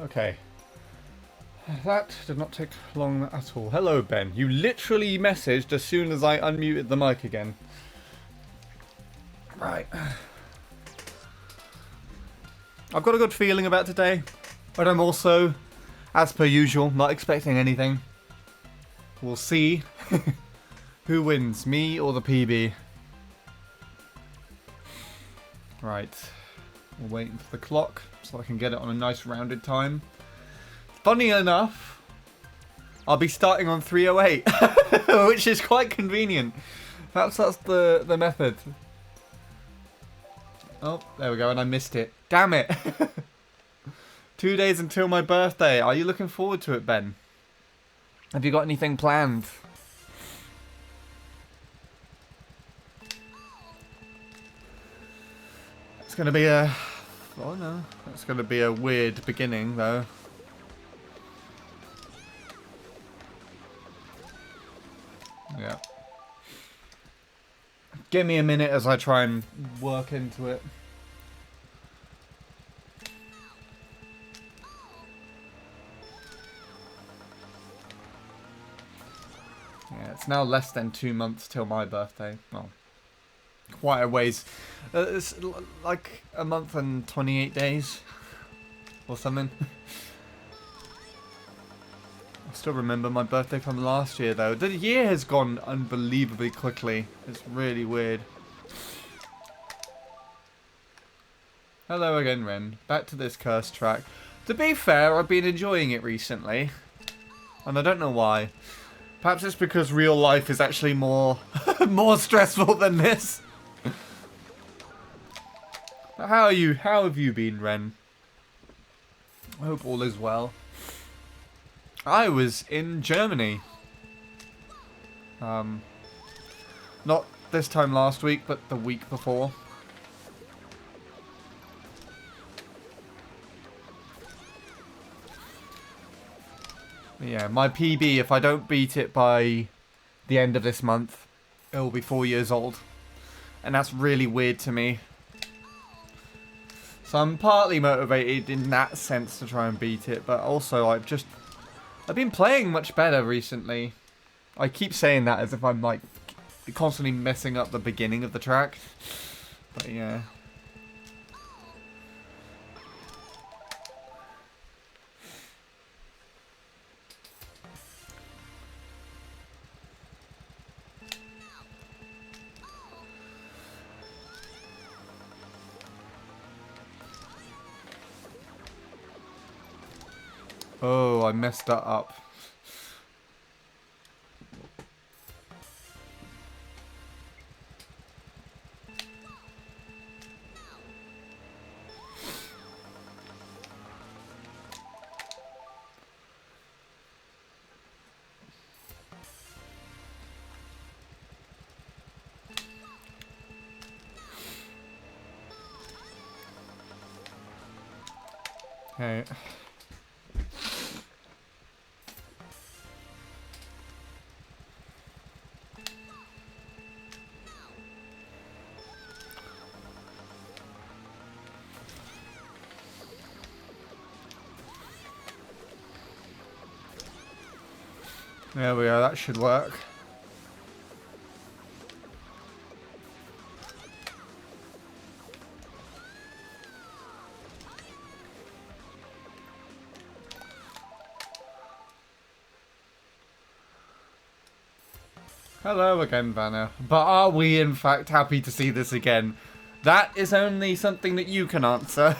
Okay. That did not take long at all. Hello, Ben. You literally messaged as soon as I unmuted the mic again. Right. I've got a good feeling about today, but I'm also, as per usual, not expecting anything. We'll see who wins, me or the PB. Right. We're waiting for the clock so I can get it on a nice rounded time. Funny enough, I'll be starting on 3:08, which is quite convenient. Perhaps that's the method. Oh, there we go, and I missed it. Damn it! 2 days until my birthday. Are you looking forward to it, Ben? Have you got anything planned? It's gonna be a... Oh no, it's gonna be a weird beginning, though. Yeah. Give me a minute as I try and work into it. Yeah, it's now less than 2 months till my birthday. Well, quite a ways. It's like a month and 28 days or something. I still remember my birthday from last year, though. The year has gone unbelievably quickly. It's really weird. Hello again, Ren. Back to this cursed track. To be fair, I've been enjoying it recently. And I don't know why. Perhaps it's because real life is actually more more stressful than this. How are you? How have you been, Ren? I hope all is well. I was in Germany. Not this time last week, but the week before. Yeah, my PB, if I don't beat it by the end of this month, it will be 4 years old. And that's really weird to me. So I'm partly motivated in that sense to try and beat it, but also I've been playing much better recently. I keep saying that as if I'm like constantly messing up the beginning of the track. But yeah. Oh, I messed that up. Okay. There we go, that should work. Hello again, Vanna. But are we in fact happy to see this again? That is only something that you can answer.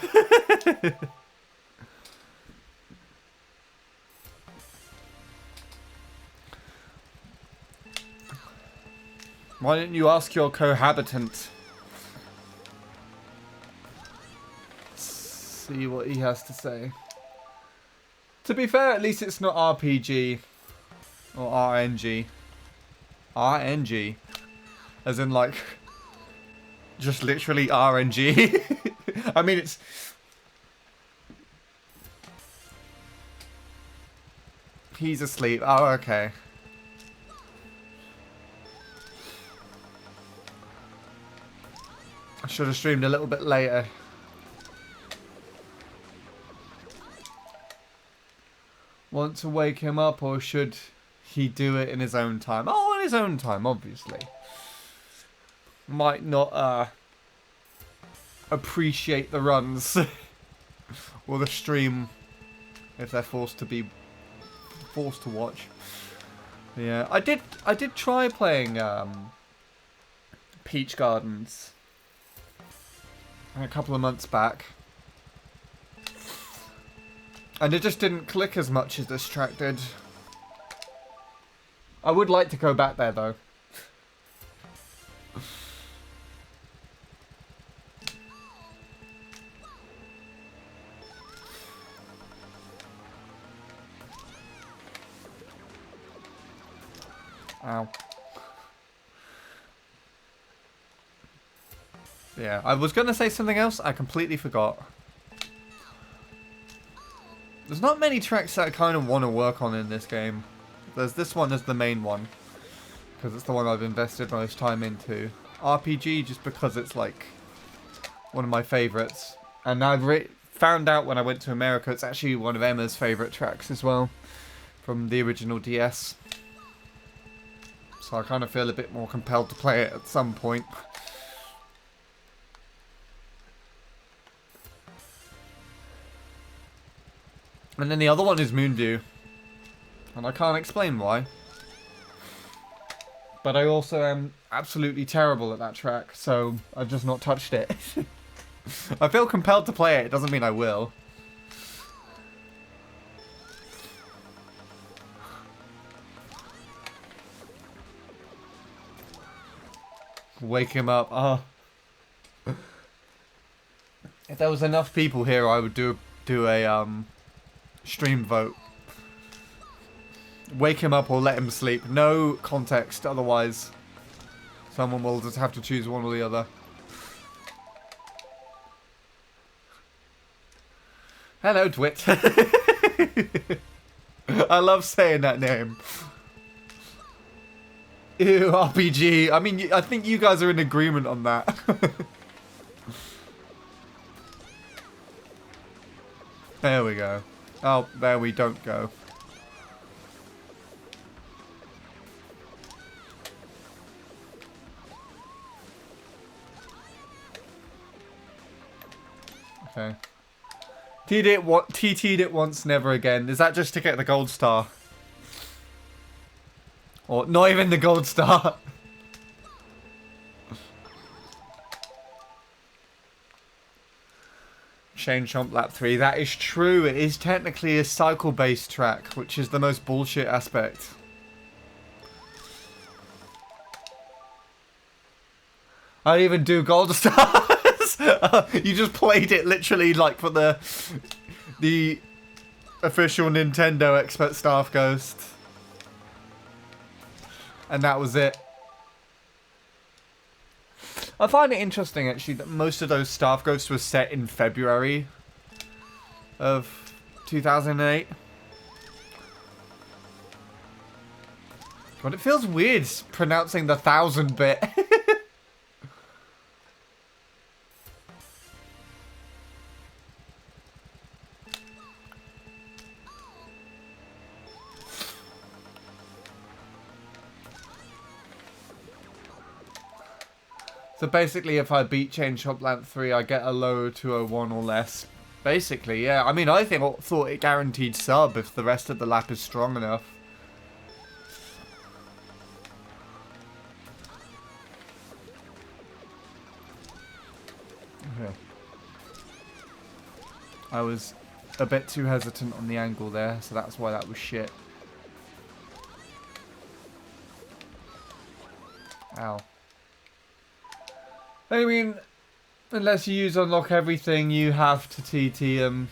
Why didn't you ask your cohabitant? See what he has to say. To be fair, at least it's not RPG or RNG. RNG. As in, like, just literally RNG. I mean, it's... He's asleep. Oh, okay. I should have streamed a little bit later. want to wake him up, or should he do it in his own time? Oh, in his own time, obviously. Might not appreciate the runs or the stream if they're forced to watch. Yeah, I did try playing Peach Gardens a couple of months back, and it just didn't click as much as this track did. I would like to go back there though. Ow. Yeah, I was going to say something else. I completely forgot. There's not many tracks that I kind of want to work on in this game. There's this one as the main one, because it's the one I've invested most time into. RPG, just because it's like one of my favourites. And I've found out when I went to America, it's actually one of Emma's favourite tracks as well, from the original DS. So I kind of feel a bit more compelled to play it at some point. And then the other one is Moonview. And I can't explain why. But I also am absolutely terrible at that track, so I've just not touched it. I feel compelled to play it, it doesn't mean I will. Wake him up. Oh. If there was enough people here, I would do a stream vote. Wake him up or let him sleep. No context, otherwise someone will just have to choose one or the other. Hello, Dwit. I love saying that name. Ew, RPG. I mean, I think you guys are in agreement on that. There we go. Oh, there we don't go. Okay. TT'd it once, never again. Is that just to get the gold star? Or not even the gold star? Chain Chomp Lap 3. That is true. It is technically a cycle-based track, which is the most bullshit aspect. I even do gold stars. You just played it literally like for the official Nintendo expert staff ghost. And that was it. I find it interesting actually that most of those staff ghosts were set in February of 2008. God, it feels weird pronouncing the 1000 bit. So basically, if I beat Chain Chomp Lap 3, I get a low 201 or less. Basically, yeah. I mean, I thought it guaranteed sub if the rest of the lap is strong enough. Okay. I was a bit too hesitant on the angle there, so that's why that was shit. Ow. I mean, unless you use unlock everything, you have to TT them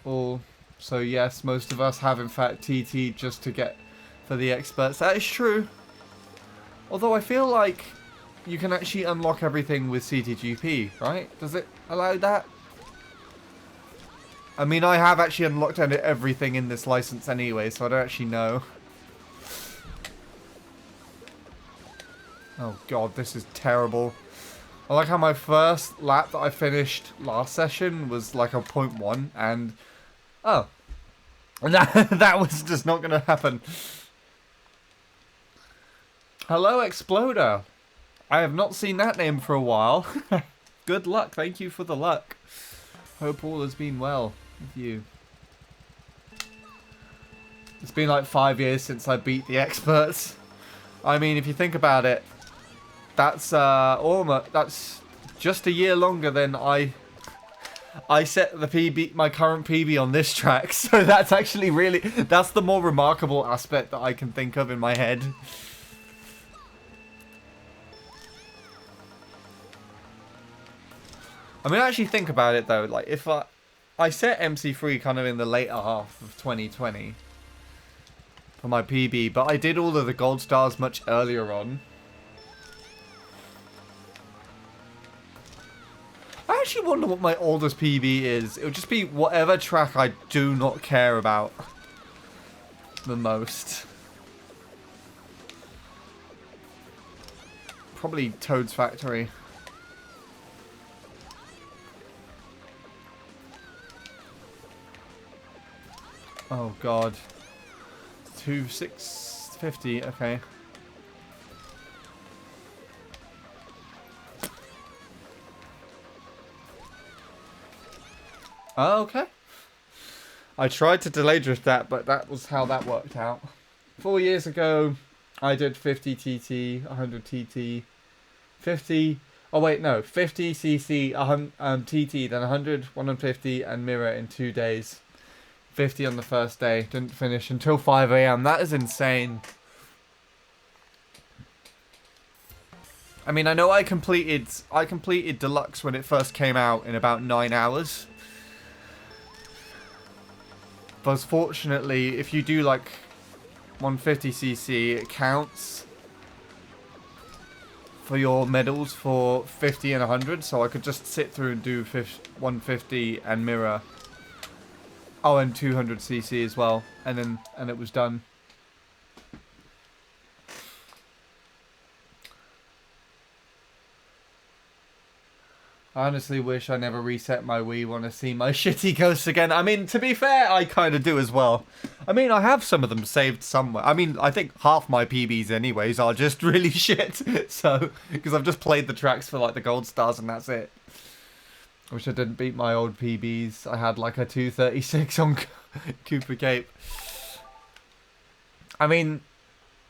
all. So yes, most of us have in fact TT'd just to get for the experts. That is true. Although I feel like you can actually unlock everything with CTGP, right? Does it allow that? I mean, I have actually unlocked everything in this license anyway, so I don't actually know. Oh god, this is terrible. I like how my first lap that I finished last session was like a 0.1 and... Oh. And that was just not going to happen. Hello, Exploder. I have not seen that name for a while. Good luck. Thank you for the luck. Hope all has been well with you. It's been like 5 years since I beat the experts. I mean, if you think about it, that's almost, that's just a year longer than I set the PB, my current PB on this track. So that's actually really, that's the more remarkable aspect that I can think of in my head. I mean, actually think about it though, like if I set MC3 kind of in the later half of 2020 for my PB, but I did all of the gold stars much earlier on. I actually wonder what my oldest PB is. It would just be whatever track I do not care about the most. Probably Toad's Factory. Oh god. 2650, okay. Oh, okay. I tried to delay drift that, but that was how that worked out. 4 years ago, I did 50 TT, 100 TT, 50... Oh wait, no. 50 CC, TT, then 100, 150, and mirror in 2 days. 50 on the first day. Didn't finish until 5 AM. That is insane. I mean, I know I completed Deluxe when it first came out in about 9 hours. But fortunately, if you do like 150cc, it counts for your medals for 50 and 100. So I could just sit through and do 150 and mirror. Oh, and 200cc as well, and it was done. I honestly wish I never reset my Wii. Want to see my shitty ghosts again? I mean, to be fair, I kind of do as well. I mean, I have some of them saved somewhere. I mean, I think half my PBs anyways are just really shit. So, because I've just played the tracks for like the gold stars and that's it. I wish I didn't beat my old PBs. I had like a 236 on Cooper Cape. I mean,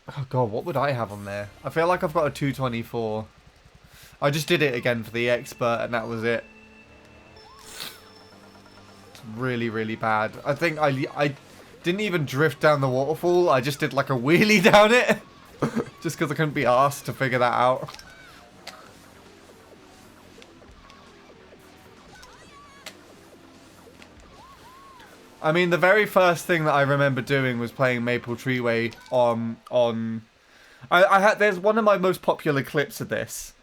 oh god, what would I have on there? I feel like I've got a 224. I just did it again for the expert and that was it. It's really, really bad. I think I didn't even drift down the waterfall. I just did like a wheelie down it. Just because I couldn't be asked to figure that out. I mean, the very first thing that I remember doing was playing Maple Treeway on... There's one of my most popular clips of this.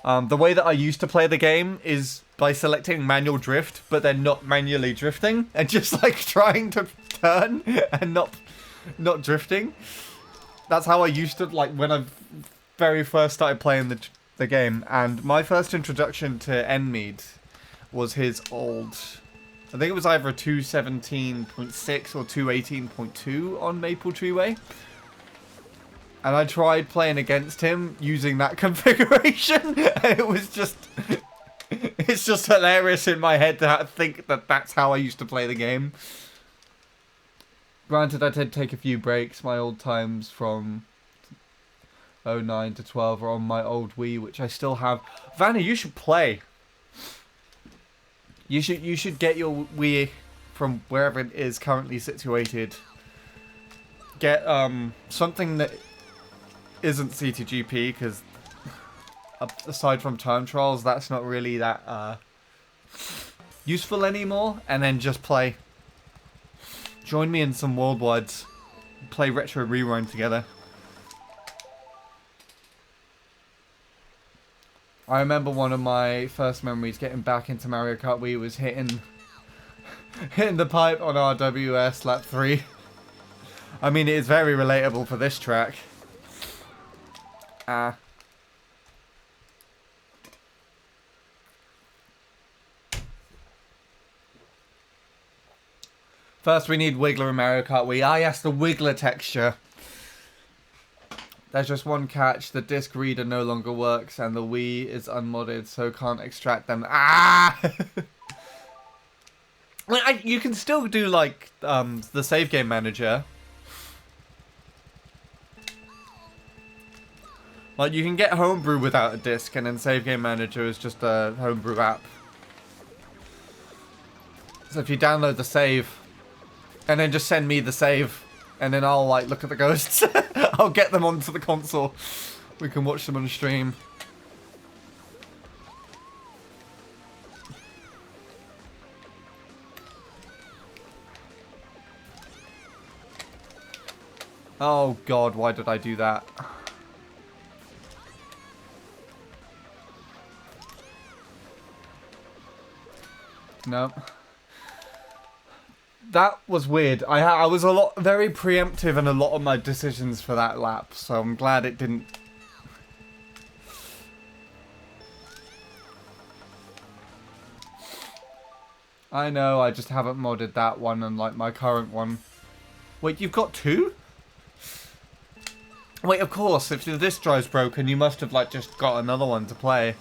The way that I used to play the game is by selecting manual drift, but then not manually drifting, and just like trying to turn and not drifting. That's how I used to, like, when I very first started playing the game. And my first introduction to Enmead was his old... I think it was either a 217.6 or 218.2 on Maple Treeway. And I tried playing against him using that configuration. It was just... It's just hilarious in my head to think that that's how I used to play the game. Granted, I did take a few breaks. My old times from 09 to 12 are on my old Wii, which I still have. Vanna, you should play. You should get your Wii from wherever it is currently situated. Get something that isn't CTGP, because aside from time trials, that's not really that useful anymore. And then just play. Join me in some worldwides. Play Retro Rewind together. I remember one of my first memories getting back into Mario Kart Wii was hitting the pipe on RWS lap 3. I mean, it is very relatable for this track. First, we need Wiggler in Mario Kart Wii. Ah, yes, the Wiggler texture. There's just one catch. The disc reader no longer works, and the Wii is unmodded, so can't extract them. Ah! You can still do, like, the save game manager. Like, you can get Homebrew without a disc, and then Save Game Manager is just a Homebrew app. So if you download the save, and then just send me the save, and then I'll, like, look at the ghosts. I'll get them onto the console. We can watch them on stream. Oh god, why did I do that? No. That was weird. I was very preemptive in a lot of my decisions for that lap, so I'm glad it didn't. I know, I just haven't modded that one unlike my current one. Wait, you've got two? Wait, of course, if the disk drive's broken, you must have, like, just got another one to play.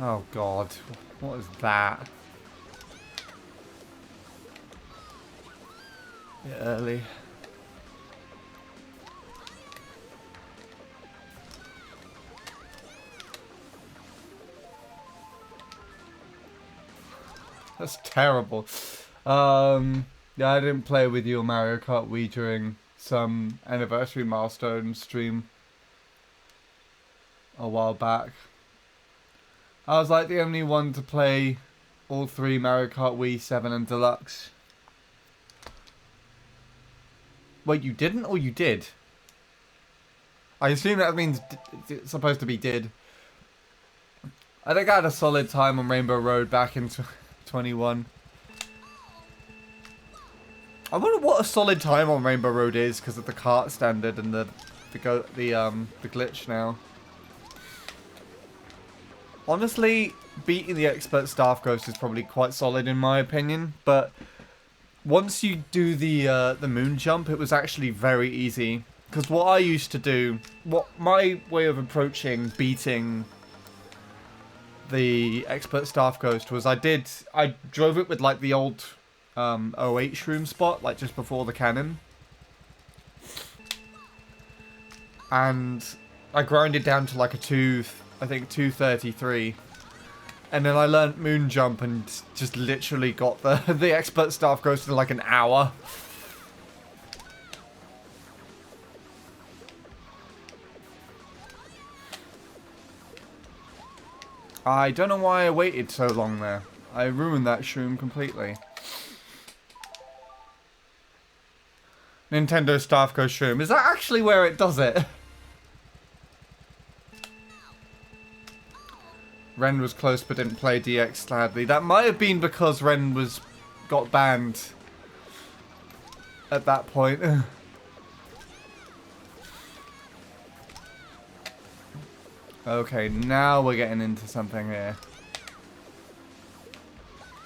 Oh god, what is that? Bit early. That's terrible. Yeah, I didn't play with you on Mario Kart Wii during some anniversary milestone stream a while back. I was like the only one to play all three Mario Kart Wii 7 and Deluxe. Wait, you didn't or you did? I assume that means it's supposed to be did. I think I had a solid time on Rainbow Road back in 21. I wonder what a solid time on Rainbow Road is because of the kart standard and the glitch now. Honestly, beating the Expert Staff Ghost is probably quite solid in my opinion, but once you do the moon jump, it was actually very easy. Because what I used to do, my way of approaching beating the Expert Staff Ghost was I drove it with like the old 08 shroom spot, like just before the cannon. And I grinded down to like I think 233. And then I learned moon jump and just literally got the Expert Staff Ghost in like an hour. I don't know why I waited so long there. I ruined that shroom completely. Nintendo Staff Ghost shroom. Is that actually where it does it? Ren was close but didn't play DX sadly. That might have been because Ren got banned at that point. Okay, now we're getting into something here.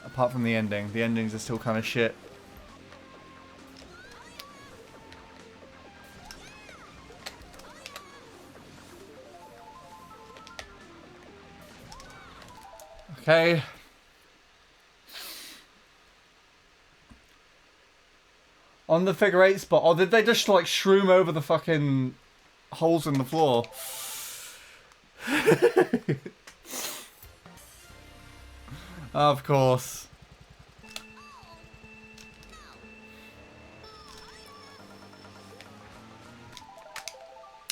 Apart from the ending. The endings are still kind of shit. Okay. On the figure 8 spot. Oh, did they just like shroom over the fucking holes in the floor? Of course.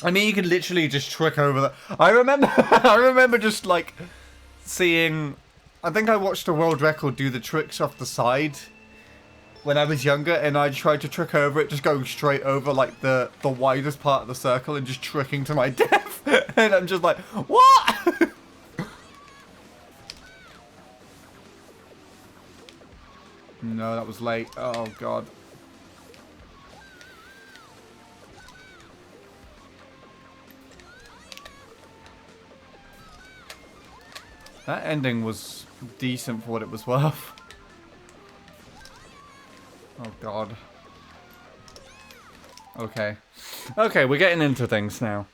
I mean, you could literally just trick over the... I remember just like seeing... I think I watched a world record do the tricks off the side when I was younger, and I tried to trick over it, just going straight over like the widest part of the circle and just tricking to my death. And I'm just like, what? No, that was late. Oh god. That ending was decent for what it was worth. Oh god. Okay. Okay, we're getting into things now.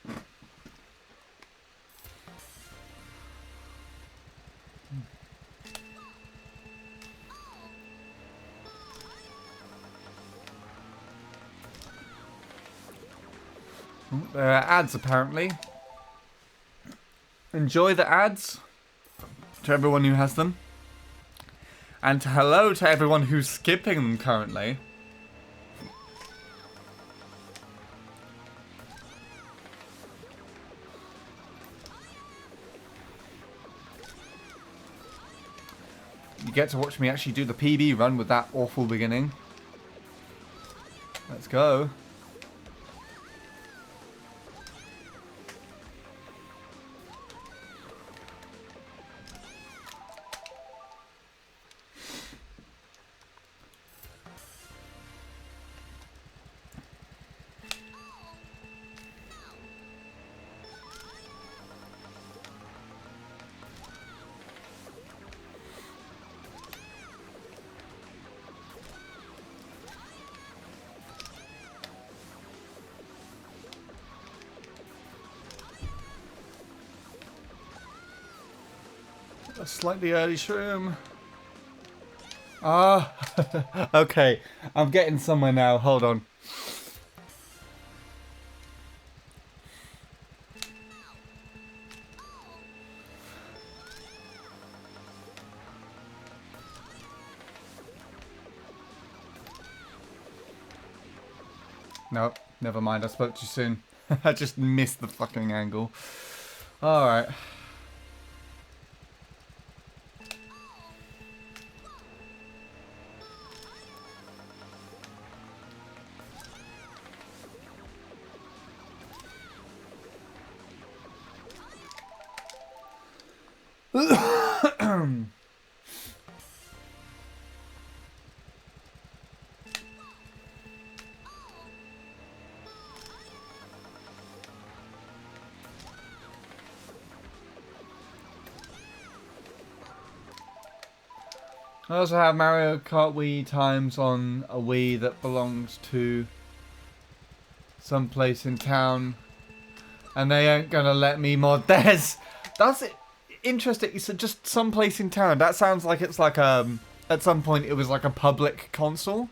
There are ads apparently. Enjoy the ads to everyone who has them. And hello to everyone who's skipping them currently. You get to watch me actually do the PB run with that awful beginning. Let's go. A slightly early shroom. Ah, okay. I'm getting somewhere now. Hold on. Nope, never mind. I spoke too soon. I just missed the fucking angle. Alright. I also have Mario Kart Wii times on a Wii that belongs to some place in town, and they ain't gonna let me mod theirs. That's it. Interesting. So just some place in town. That sounds like it's like at some point it was like a public console.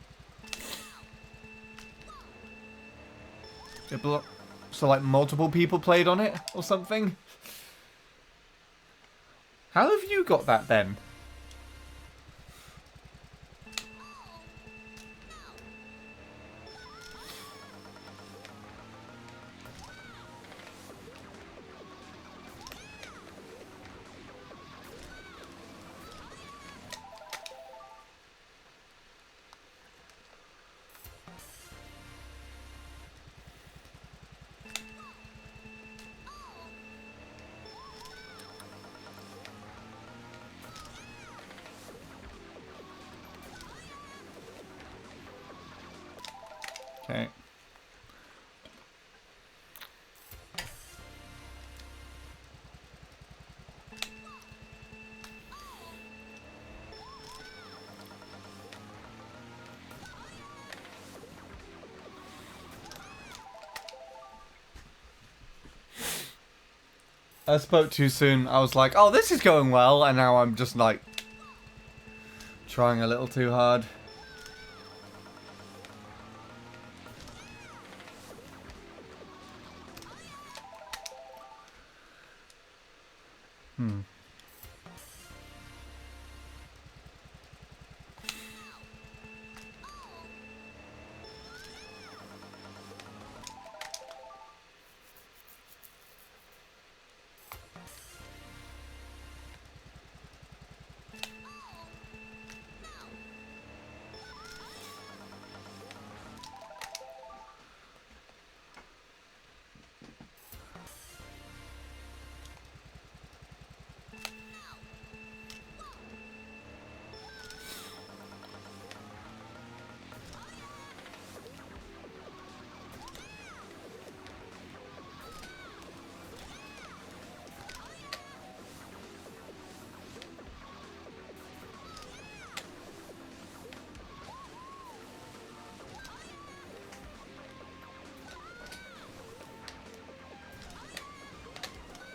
So like multiple people played on it or something. How have you got that then? Okay. I spoke too soon. I was like, oh, this is going well, and now I'm just like trying a little too hard.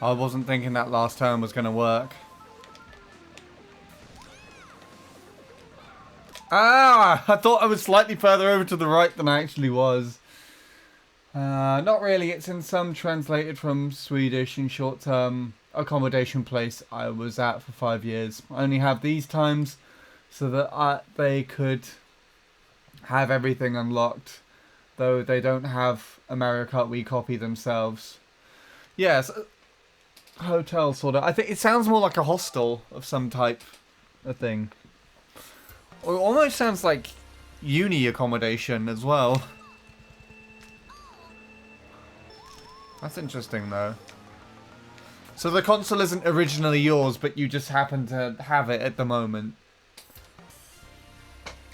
I wasn't thinking that last turn was going to work. Ah! I thought I was slightly further over to the right than I actually was. Not really. It's in some translated from Swedish in short-term accommodation place I was at for 5 years. I only have these times so that they could have everything unlocked. Though they don't have America, we copy themselves. Yes, hotel sort of. I think it sounds more like a hostel of some type of thing. Or it almost sounds like uni accommodation as well. That's interesting though. So the console isn't originally yours, but you just happen to have it at the moment.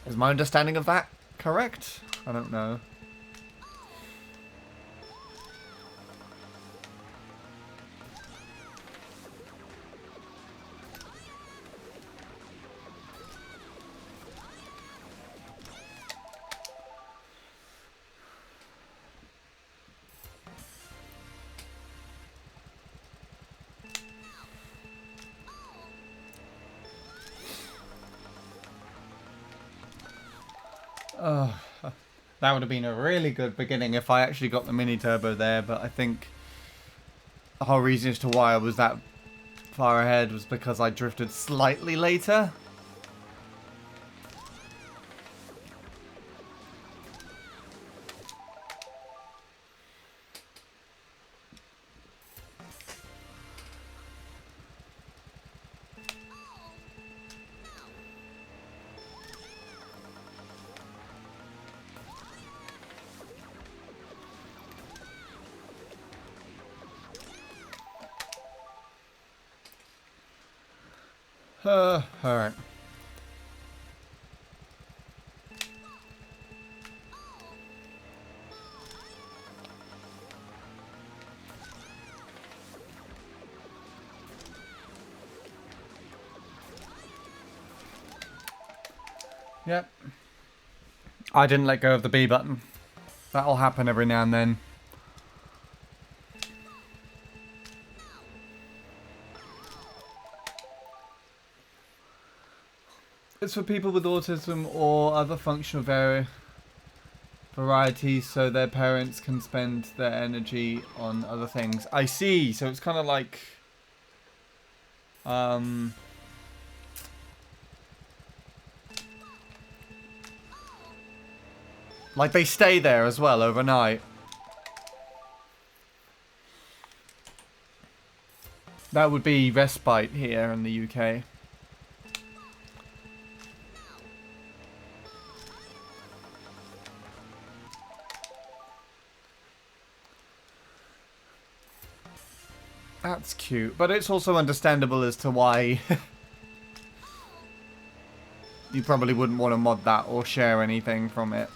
Is my understanding of that correct? I don't know. Oh, that would have been a really good beginning if I actually got the mini turbo there, but I think the whole reason as to why I was that far ahead was because I drifted slightly later. Alright. Yep. I didn't let go of the B button. That'll happen every now and then. It's for people with autism or other functional varieties so their parents can spend their energy on other things. I see. So it's kind of like... like they stay there as well overnight. That would be respite here in the UK. That's cute, but it's also understandable as to why you probably wouldn't want to mod that or share anything from it.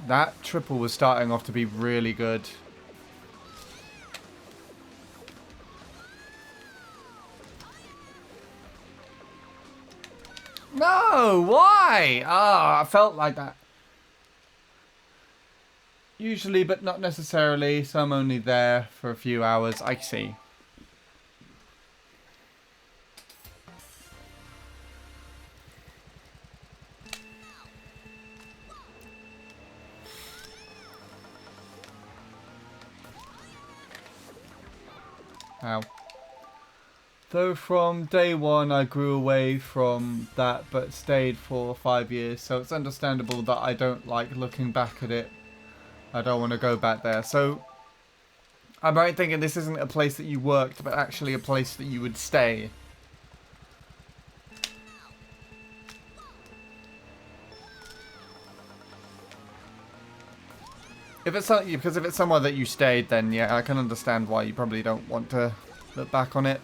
That triple was starting off to be really good. No, why? Ah, I felt like that. Usually, but not necessarily, so I'm only there for a few hours. I see. Ow. Though from day one I grew away from that but stayed for 5 years, so it's understandable that I don't like looking back at it. I don't want to go back there. So I'm right thinking this isn't a place that you worked, but actually a place that you would stay. If it's because if it's somewhere that you stayed, then yeah, I can understand why you probably don't want to look back on it.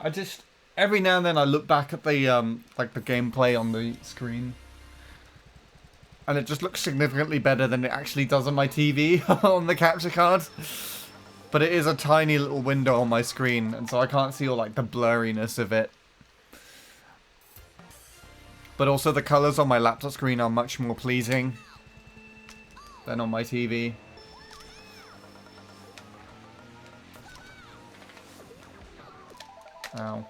I just every now and then I look back at the like the gameplay on the screen, And it just looks significantly better than it actually does on my TV on the capture card. But it is a tiny little window on my screen, and so I can't see all like the blurriness of it. But also the colours on my laptop screen are much more pleasing than on my TV. Ow.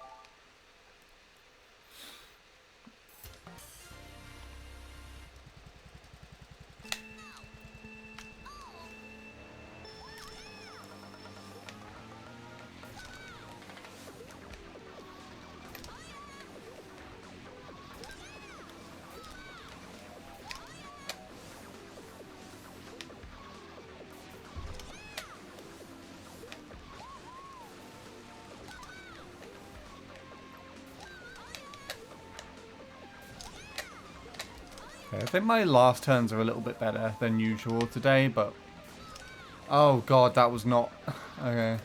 I think my last turns are a little bit better than usual today, but... Oh god, that was not... Okay.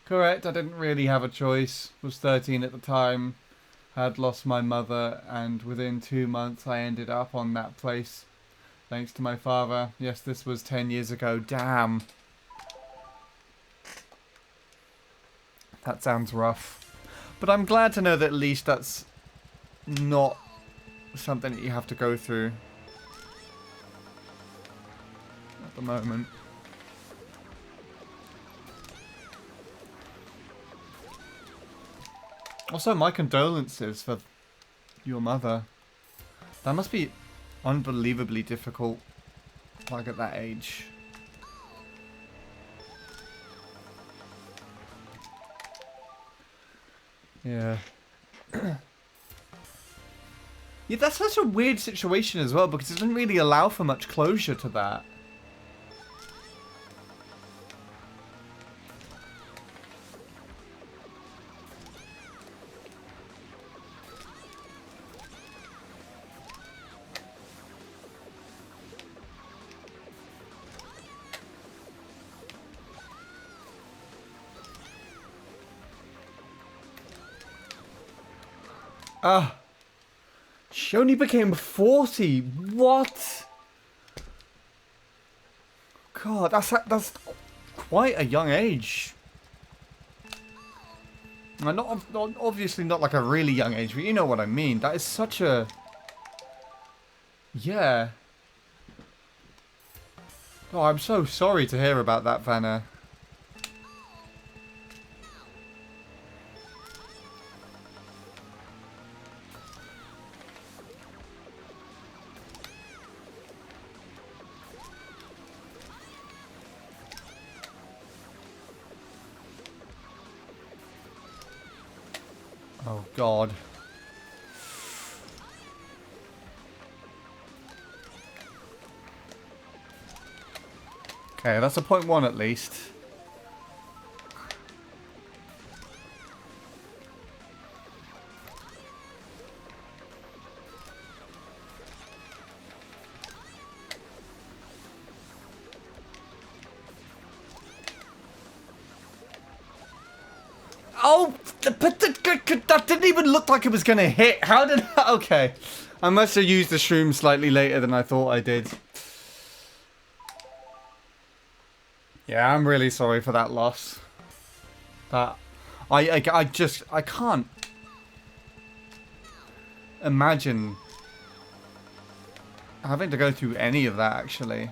Correct, I didn't really have a choice. Was 13 at the time. Had lost my mother, and within 2 months I ended up on that place. Thanks to my father. Yes, this was 10 years ago. Damn. That sounds rough. But I'm glad to know that at least that's not something that you have to go through at the moment. Also, my condolences for your mother. That must be unbelievably difficult, like at that age. Yeah. Yeah, that's such a weird situation as well, because it doesn't really allow for much closure to that. She only became 40. What? God, that's quite a young age. Not obviously not like a really young age, but you know what I mean. That is such a... Yeah. Oh, I'm so sorry to hear about that, Vanna. Oh, God. Okay, that's a .1 at least. Oh, but that didn't even look like it was going to hit. How did... Okay. I must have used the shroom slightly later than I thought I did. Yeah, I'm really sorry for that loss. That... I can't imagine having to go through any of that, actually.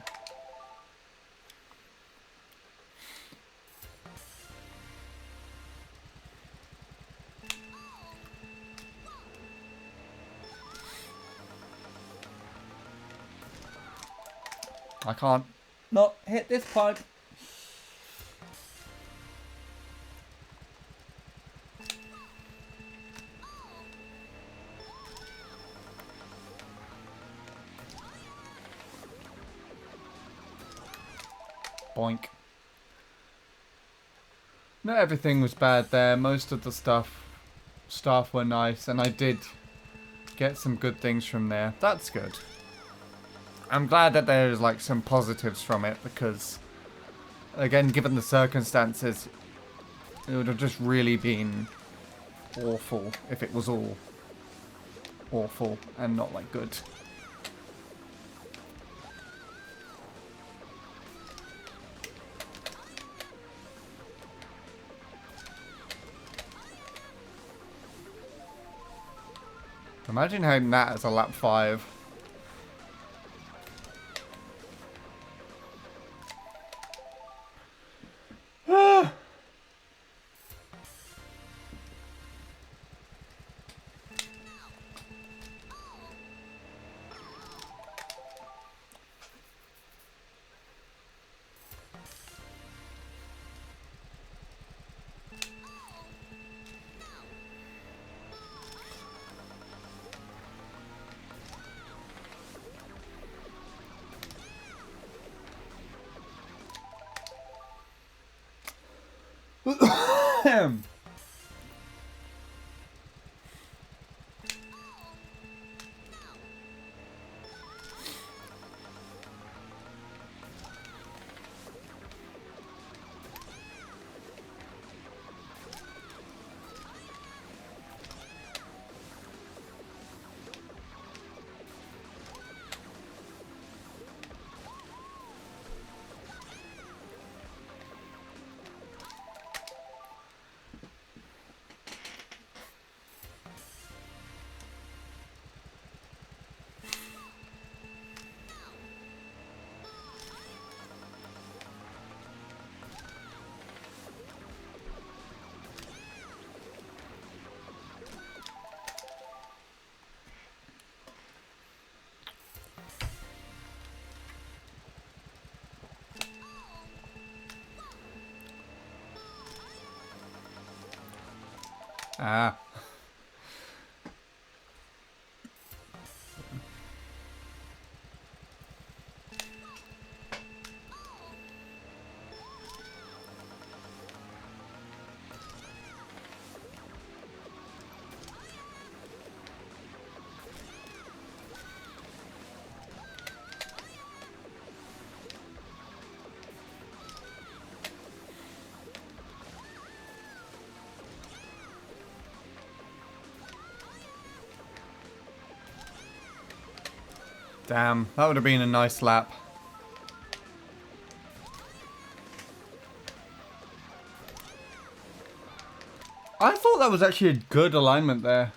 I can't not hit this pipe. Boink. Not everything was bad there. Most of the staff were nice, and I did get some good things from there. That's good. I'm glad that there's like some positives from it, because again, given the circumstances, it would have just really been awful if it was all awful and not like good. Imagine having that as a lap 5. Ah. Damn, that would have been a nice lap. I thought that was actually a good alignment there.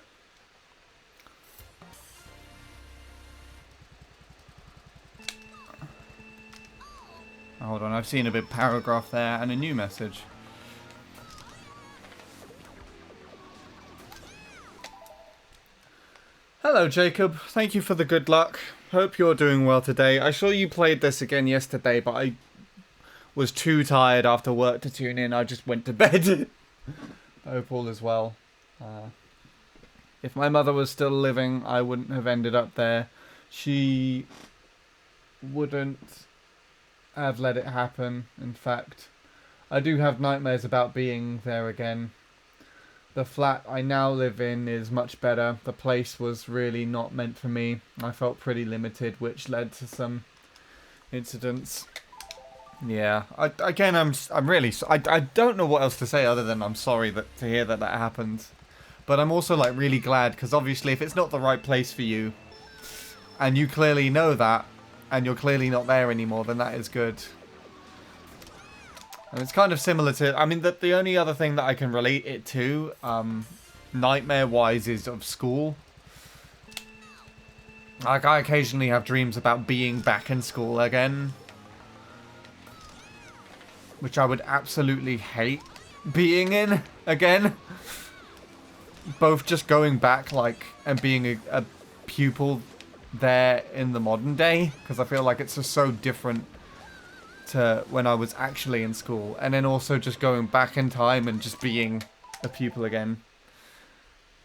Hold on, I've seen a big paragraph there and a new message. Hello, Jacob. Thank you for the good luck. Hope you're doing well today. I saw you played this again yesterday, but I was too tired after work to tune in. I just went to bed. I hope all is well. If my mother was still living, I wouldn't have ended up there. She wouldn't have let it happen. In fact, I do have nightmares about being there again. The flat I now live in is much better. The place was really not meant for me. I felt pretty limited, which led to some incidents. Yeah, I'm really. I don't know what else to say other than I'm sorry to hear that happened. But I'm also like really glad because obviously if it's not the right place for you, and you clearly know that, and you're clearly not there anymore, then that is good. And it's kind of similar to, I mean, the only other thing that I can relate it to, nightmare-wise, is of school. Like, I occasionally have dreams about being back in school again. Which I would absolutely hate being in again. Both just going back, like, and being a pupil there in the modern day. Because I feel like it's just so different to when I was actually in school, and then also just going back in time and just being a pupil again.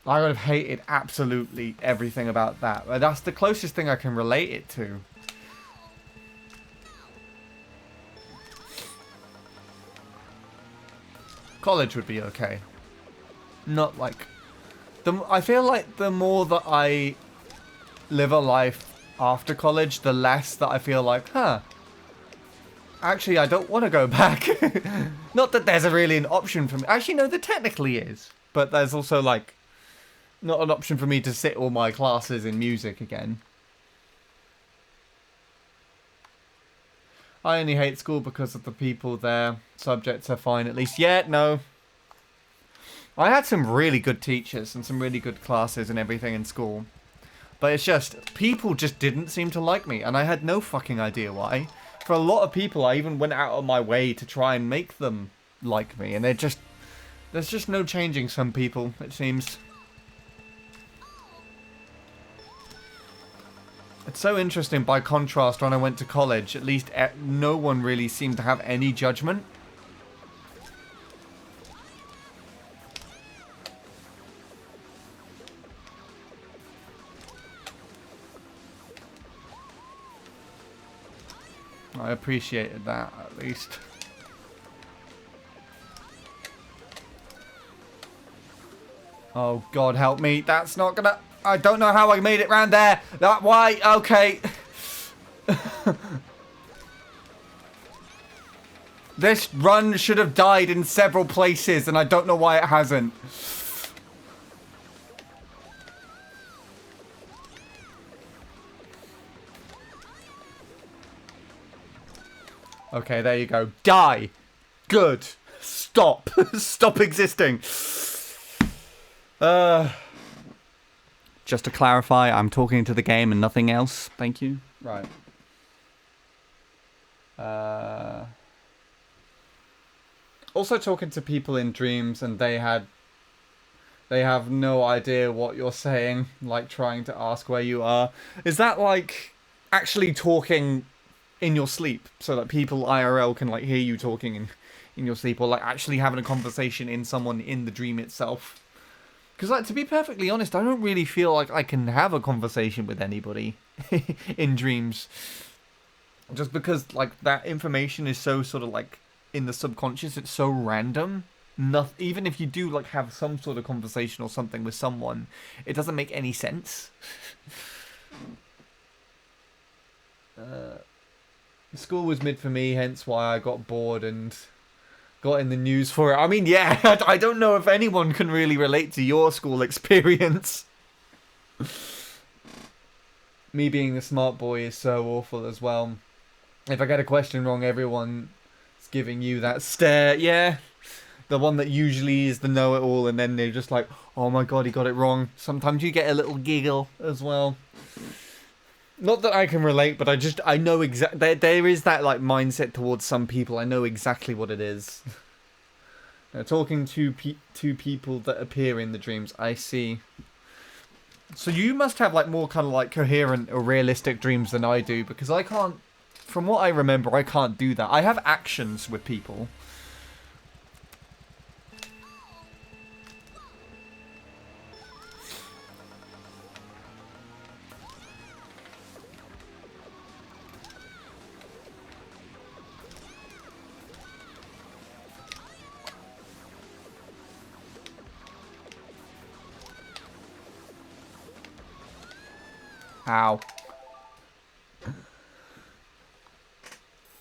I would have hated absolutely everything about that, but that's the closest thing I can relate it to. College would be okay. Not like I feel like the more that I live a life after college, the less that I feel like, actually, I don't want to go back. Not that there's really an option for me. Actually, no, there technically is. but there's also like not an option for me to sit all my classes in music again. I only hate school because of the people there. Subjects are fine at least. Yeah, no. I had some really good teachers and some really good classes and everything in school. But it's just, people just didn't seem to like me, and I had no fucking idea why. For a lot of people, I even went out of my way to try and make them like me, and there's just no changing some people, it seems. It's so interesting, by contrast, when I went to college, at least no one really seemed to have any judgment. I appreciated that, at least. Oh, God help me. That's not gonna... I don't know how I made it round there. That why? Okay. This run should have died in several places, and I don't know why it hasn't. Okay, there you go. Die. Good. Stop. Stop existing. Just to clarify, I'm talking to the game and nothing else. Thank you. Right. Also talking to people in dreams, and they have no idea what you're saying, like trying to ask where you are. Is that like actually talking in your sleep, so that people IRL can like hear you talking in your sleep, or like actually having a conversation in someone in the dream itself? Because, like, to be perfectly honest, I don't really feel like I can have a conversation with anybody in dreams. Just because, like, that information is so sort of, like, in the subconscious, it's so random. Even if you do, like, have some sort of conversation or something with someone, it doesn't make any sense. School was mid for me, hence why I got bored and got in the news for it. I mean, yeah, I don't know if anyone can really relate to your school experience. Me being the smart boy is so awful as well. If I get a question wrong, everyone's giving you that stare. Yeah, the one that usually is the know-it-all, and then they're just like, oh my god, he got it wrong. Sometimes you get a little giggle as well. Not that I can relate, but I know exactly. There is that like mindset towards some people. I know exactly what it is. Talking to people that appear in the dreams. I see. So you must have like more kind of like coherent or realistic dreams than I do, because I can't. From what I remember, I can't do that. I have actions with people. Ow.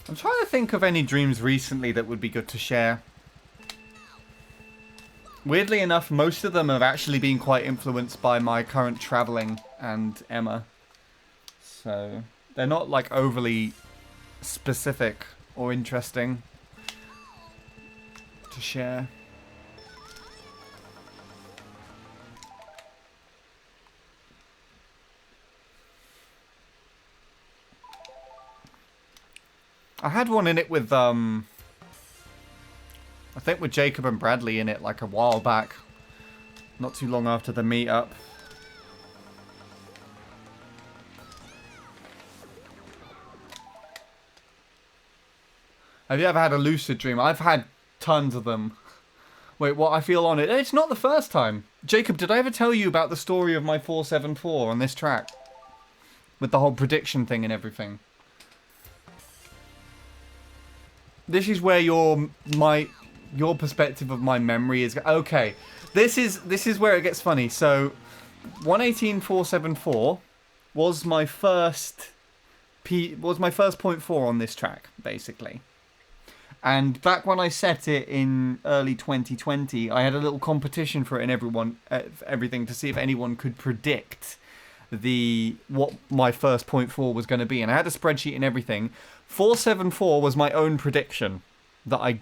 I'm trying to think of any dreams recently that would be good to share. Weirdly enough, most of them have actually been quite influenced by my current traveling and Emma. So, they're not like overly specific or interesting to share. I had one in it with, I think with Jacob and Bradley in it like a while back. Not too long after the meetup. Have you ever had a lucid dream? I've had tons of them. Wait, what? I feel on it. It's not the first time. Jacob, did I ever tell you about the story of my 474 on this track? With the whole prediction thing and everything. This is where your perspective of my memory is. Okay, this is where it gets funny. So, 118.474 was my first point 4 on this track, basically. And back when I set it in early 2020, I had a little competition for it and everything to see if anyone could predict what my first point 4 was going to be. And I had a spreadsheet and everything. 474 was my own prediction that I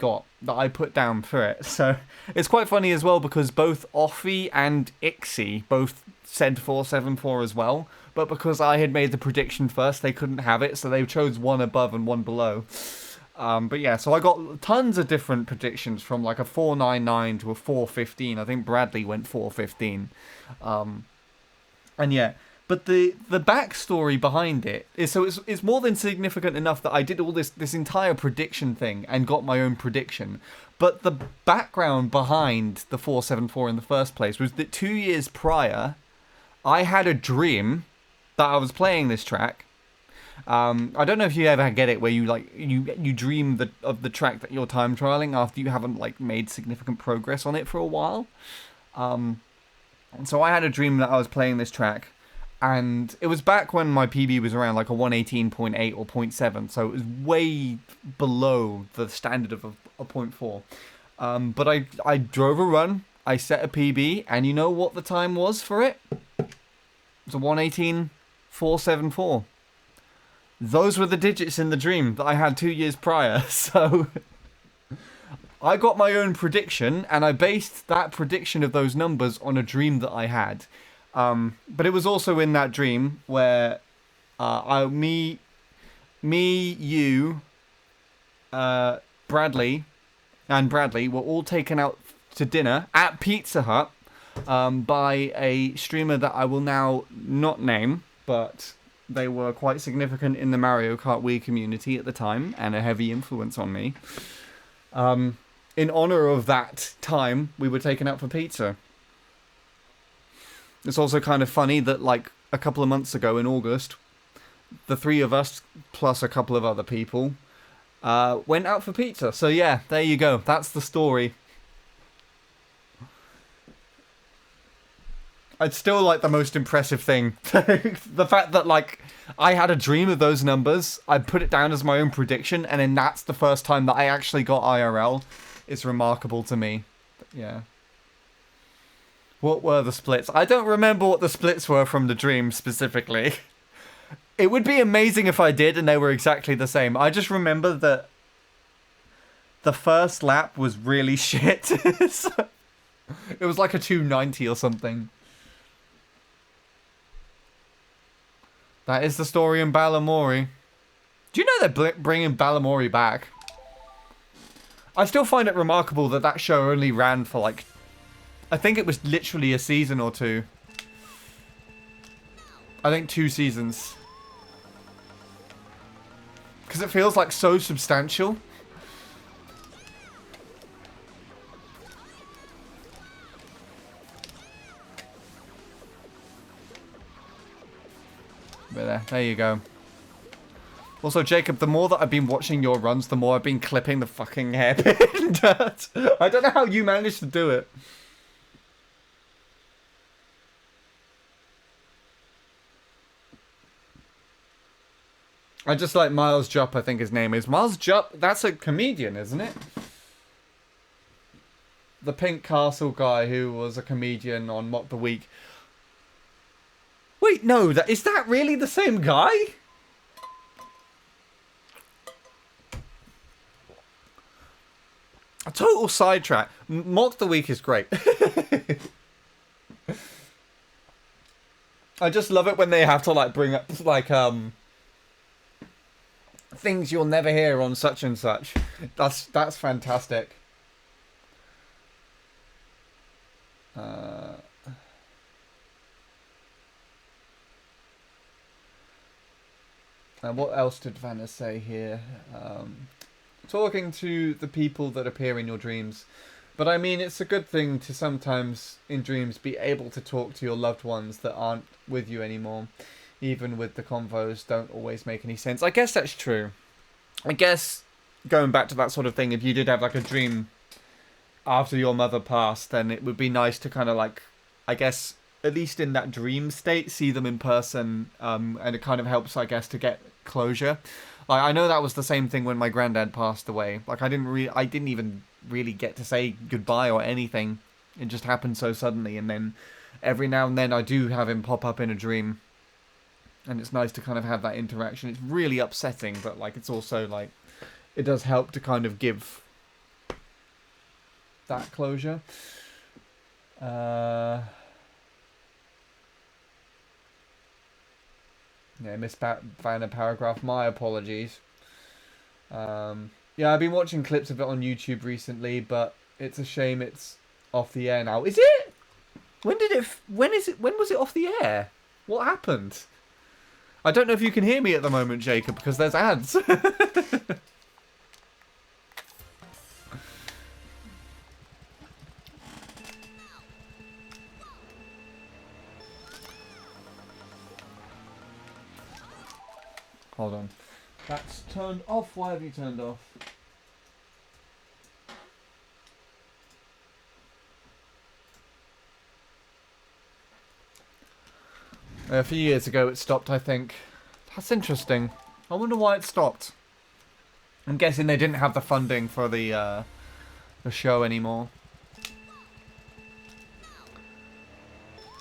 put down for it. So it's quite funny as well because both Offie and Ixie both said 474 as well. But because I had made the prediction first, they couldn't have it. So they chose one above and one below. But yeah, so I got tons of different predictions from like a 499 to a 415. I think Bradley went 415. And yeah, but the backstory behind it is, so it's more than significant enough that I did all this entire prediction thing and got my own prediction. But the background behind the 474 in the first place was that 2 years prior, I had a dream that I was playing this track. I don't know if you ever get it where you dream of the track that you're time trialing after you haven't like made significant progress on it for a while. And so I had a dream that I was playing this track, and it was back when my PB was around like a 118.8 or 0.7, so it was way below the standard of a 0.4. But I drove a run, I set a PB, and you know what the time was for it? It was a 118.474. Those were the digits in the dream that I had 2 years prior, so I got my own prediction, and I based that prediction of those numbers on a dream that I had. But it was also in that dream where me, you, Bradley, and Bradley were all taken out to dinner at Pizza Hut by a streamer that I will now not name, but they were quite significant in the Mario Kart Wii community at the time, and a heavy influence on me. In honor of that time, we were taken out for pizza. It's also kind of funny that, like, a couple of months ago in August, the three of us, plus a couple of other people, went out for pizza. So yeah, there you go. That's the story. It's still, like, the most impressive thing. The fact that, like, I had a dream of those numbers, I put it down as my own prediction, and then that's the first time that I actually got IRL. It's remarkable to me. But, yeah. What were the splits? I don't remember what the splits were from the dream, specifically. It would be amazing if I did, and they were exactly the same. I just remember that the first lap was really shit. So, it was like a 290 or something. That is the story in Balamori. Do you know they're bringing Balamori back? I still find it remarkable that that show only ran for like, I think it was literally a season or two. I think 2 seasons. Because it feels like so substantial. But there you go. Also, Jacob, the more that I've been watching your runs, the more I've been clipping the fucking hairpin dirt. I don't know how you managed to do it. I just like Miles Jupp, I think his name is. Miles Jupp, that's a comedian, isn't it? The Pink Castle guy who was a comedian on Mock the Week. Wait, no, is that really the same guy? A total sidetrack. Mock the Week is great. I just love it when they have to like bring up like things you'll never hear on such and such. That's fantastic. What else did Vanna say here? Talking to the people that appear in your dreams. But I mean, it's a good thing to sometimes, in dreams, be able to talk to your loved ones that aren't with you anymore. Even with the convos don't always make any sense. I guess that's true. I guess, going back to that sort of thing, if you did have like a dream after your mother passed, then it would be nice to kind of like, I guess, at least in that dream state, see them in person, and it kind of helps, I guess, to get closure. Like, I know that was the same thing when my granddad passed away. Like, I didn't even really get to say goodbye or anything. It just happened so suddenly, and then every now and then I do have him pop up in a dream. And it's nice to kind of have that interaction. It's really upsetting, but like it's also like it does help to kind of give that closure. Yeah, missed found a paragraph. My apologies. Yeah, I've been watching clips of it on YouTube recently, but it's a shame it's off the air now. Is it? When was it off the air? What happened? I don't know if you can hear me at the moment, Jacob, because there's ads. Hold on. That's turned off. Why have you turned off? A few years ago it stopped, I think. That's interesting. I wonder why it stopped. I'm guessing they didn't have the funding for the show anymore.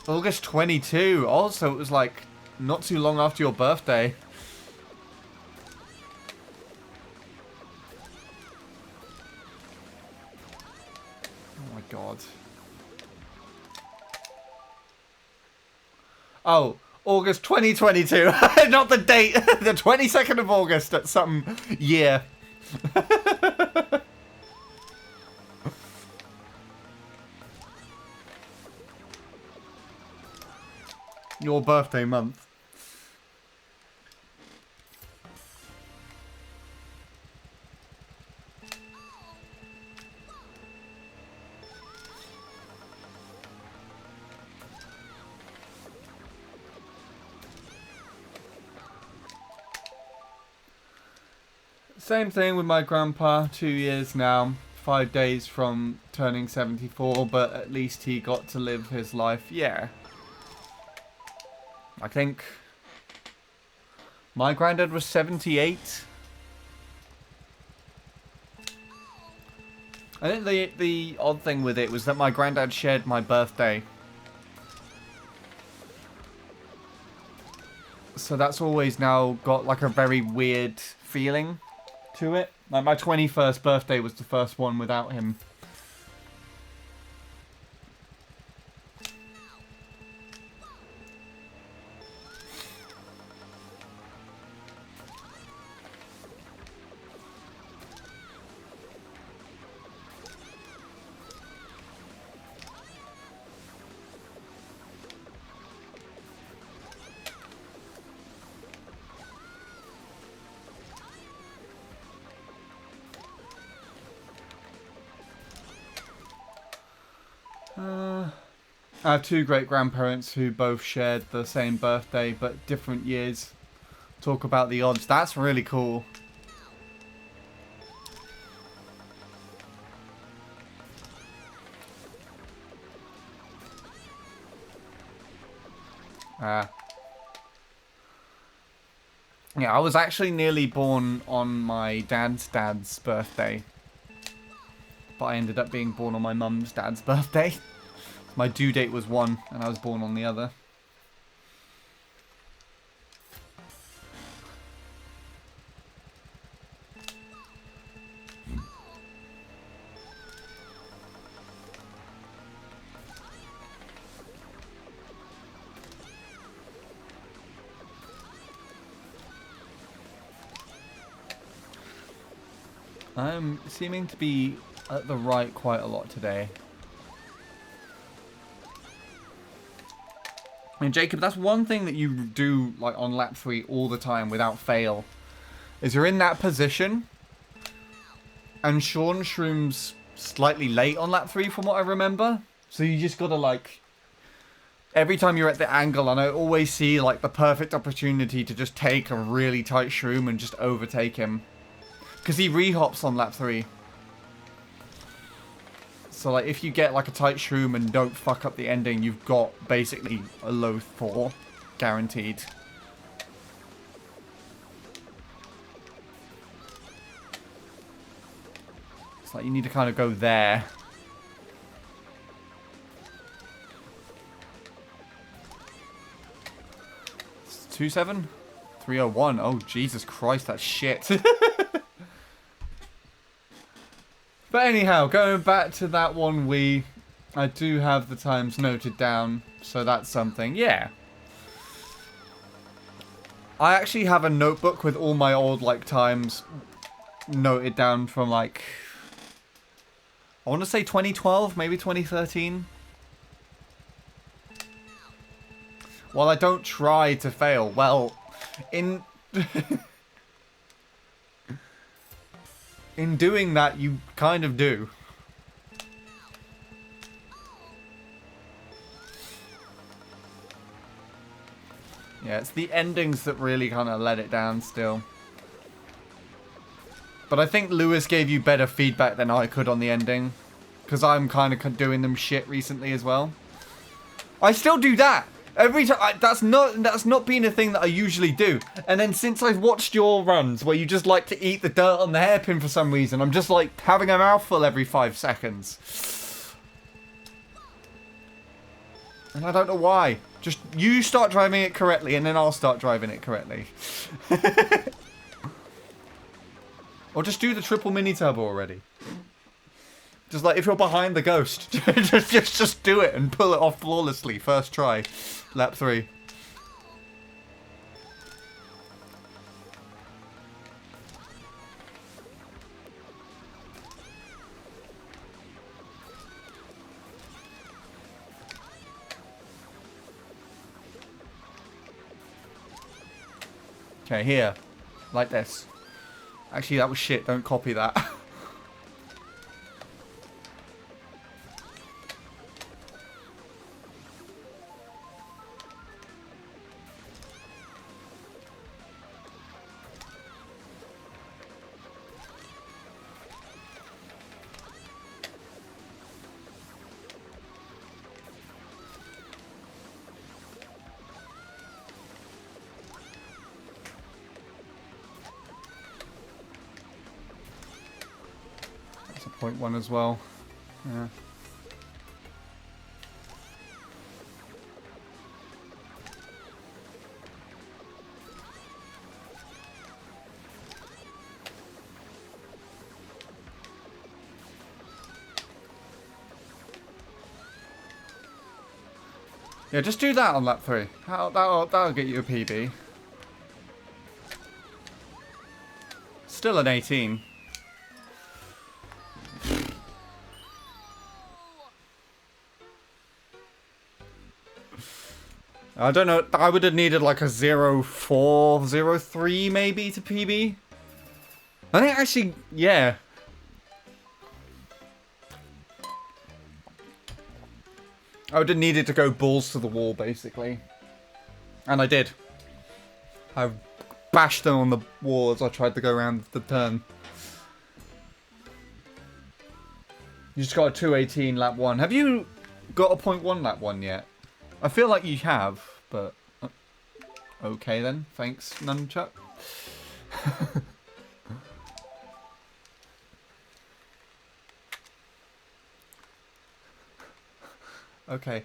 August 22. Also, it was like not too long after your birthday. Oh my god. Oh, August 2022. Not the date. The 22nd of August at some year. Your birthday month. Same thing with my grandpa, 2 years now, 5 days from turning 74, but at least he got to live his life. Yeah. I think my granddad was 78. I think the odd thing with it was that my granddad shared my birthday. So that's always now got like a very weird feeling to it. Like my 21st birthday was the first one without him. I have two great-grandparents who both shared the same birthday, but different years. Talk about the odds. That's really cool. Yeah, I was actually nearly born on my dad's birthday. But I ended up being born on my mum's dad's birthday. My due date was one, and I was born on the other. I'm seeming to be at the right quite a lot today. And Jacob, that's one thing that you do like on lap 3 all the time without fail. Is you're in that position, and Sean Shroom's slightly late on lap 3 from what I remember. So you just gotta like, every time you're at the angle, and I always see like the perfect opportunity to just take a really tight Shroom and just overtake him. Because he rehops on lap 3. So like if you get like a tight Shroom and don't fuck up the ending, you've got basically a low 4 guaranteed. It's like you need to kind of go there. It's 2-7? 301. Oh, Jesus Christ, that's shit. But anyhow, going back to that one I do have the times noted down, so that's something. Yeah. I actually have a notebook with all my old, like, times noted down from, like, I want to say 2012, maybe 2013. While I don't try to fail, well, in in doing that, you kind of do. Yeah, it's the endings that really kind of let it down still. But I think Lewis gave you better feedback than I could on the ending. Because I'm kind of doing them shit recently as well. I still do that. Every time. That's not been a thing that I usually do. And then since I've watched your runs where you just like to eat the dirt on the hairpin for some reason, I'm just like having a mouthful every 5 seconds. And I don't know why. Just you start driving it correctly and then I'll start driving it correctly. Or just do the triple mini turbo already. Just like if you're behind the ghost, just do it and pull it off flawlessly. First try, lap 3. Okay, here, like this. Actually, that was shit. Don't copy that. That's a 0.1 as well. Yeah. Yeah, just do that on lap 3. That'll get you a PB. Still an 18. I don't know. I would have needed like a 04, 03 maybe to PB. I think actually, yeah. I would have needed to go balls to the wall, basically. And I did. I bashed them on the wall as I tried to go around the turn. You just got a 218 lap 1. Have you got a 0.1 lap 1 yet? I feel like you have, but... okay then. Thanks, Nunchuck. Okay.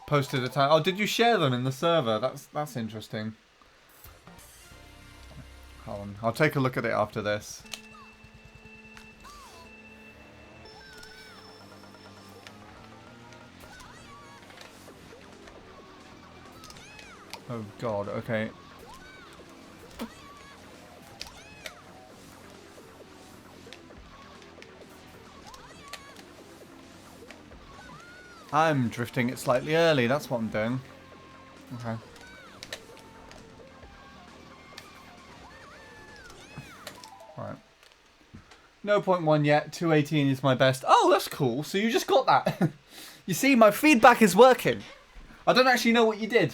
Posted a time. Oh, did you share them in the server? That's interesting. Hold on. I'll take a look at it after this. Oh god, okay. I'm drifting it slightly early, that's what I'm doing. Okay. Alright. No 0.1 yet, 218 is my best. Oh, that's cool, so you just got that. You see, my feedback is working. I don't actually know what you did.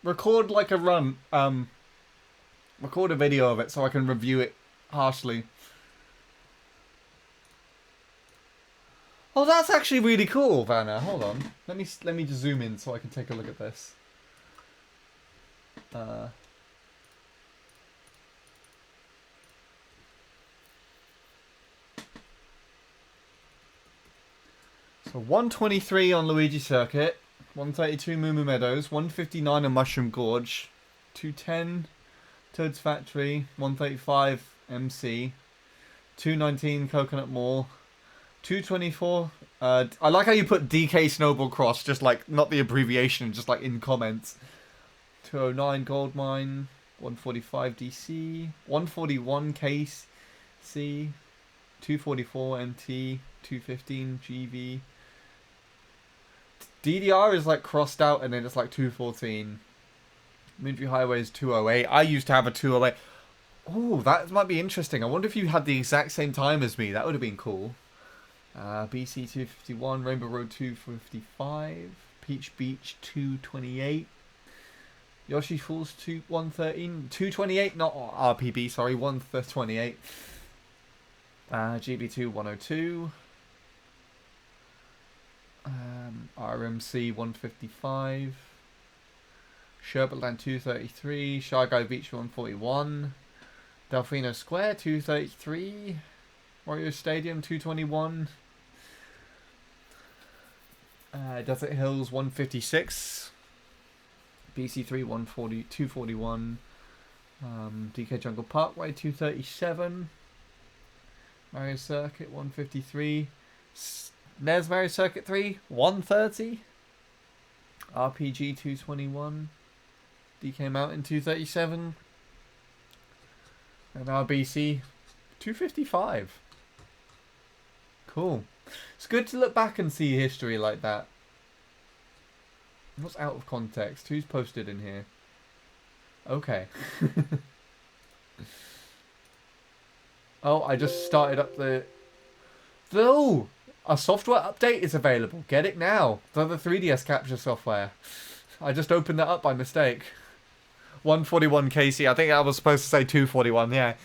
Record like a run, record a video of it so I can review it harshly. Oh, that's actually really cool, Vanna. Hold on. Let me just zoom in so I can take a look at this. So 123 on Luigi Circuit, 132 Moo Moo Meadows, 159 on Mushroom Gorge, 210 Toad's Factory, 135 MC, 219 Coconut Mall, 224. I like how you put DK Snowball Cross, just like not the abbreviation, just like in comments. 209 Gold Mine, 145 DC, 141 Case C, 244 MT, 215 GV. DDR is like crossed out and then it's like 214. Military Highway is 208. I used to have a 208. Oh, that might be interesting. I wonder if you had the exact same time as me. That would have been cool. BC 251, Rainbow Road 255, Peach Beach 228, Yoshi Falls 113, 228, not RPB, sorry, 128, GB2 102, RMC 155, Sherbetland 233, Shy Guy Beach 141, Delfino Square 233, Wario Stadium 221, Desert Hills 156, BC3 140, 241, DK Jungle Parkway 237, Mario Circuit 153, NES Mario Circuit 3 130, RPG 221, DK Mountain 237, and RBC 255. Cool. It's good to look back and see history like that. What's out of context? Who's posted in here? Okay. Oh, I just started up the... Oh! A software update is available. Get it now. The 3DS capture software. I just opened that up by mistake. 141 KC. I think I was supposed to say 241, yeah.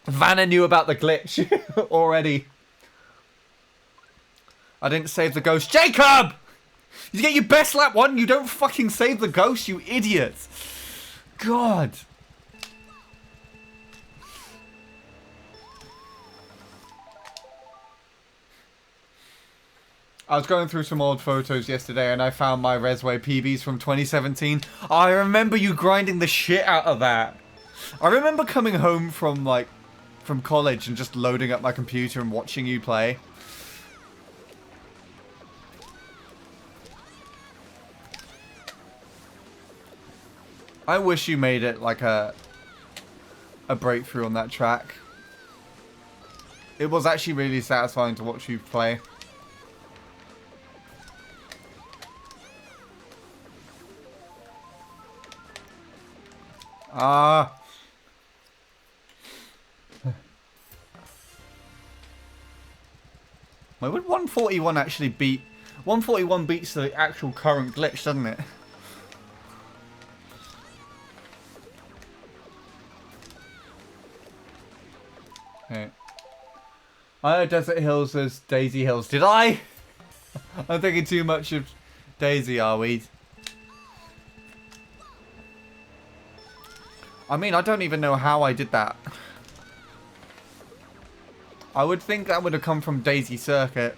Vanna knew about the glitch already. I didn't save the ghost. Jacob! You get your best lap one, you don't fucking save the ghost, you idiot. God. I was going through some old photos yesterday and I found my Resway PBs from 2017. I remember you grinding the shit out of that. I remember coming home from college and just loading up my computer and watching you play. I wish you made it like a breakthrough on that track. It was actually really satisfying to watch you play. Ah. Why would 141 actually beat... 141 beats the actual current glitch, doesn't it? Okay. I know Desert Hills as Daisy Hills. Did I? I'm thinking too much of Daisy, are we? I mean, I don't even know how I did that. I would think that would have come from Daisy Circuit.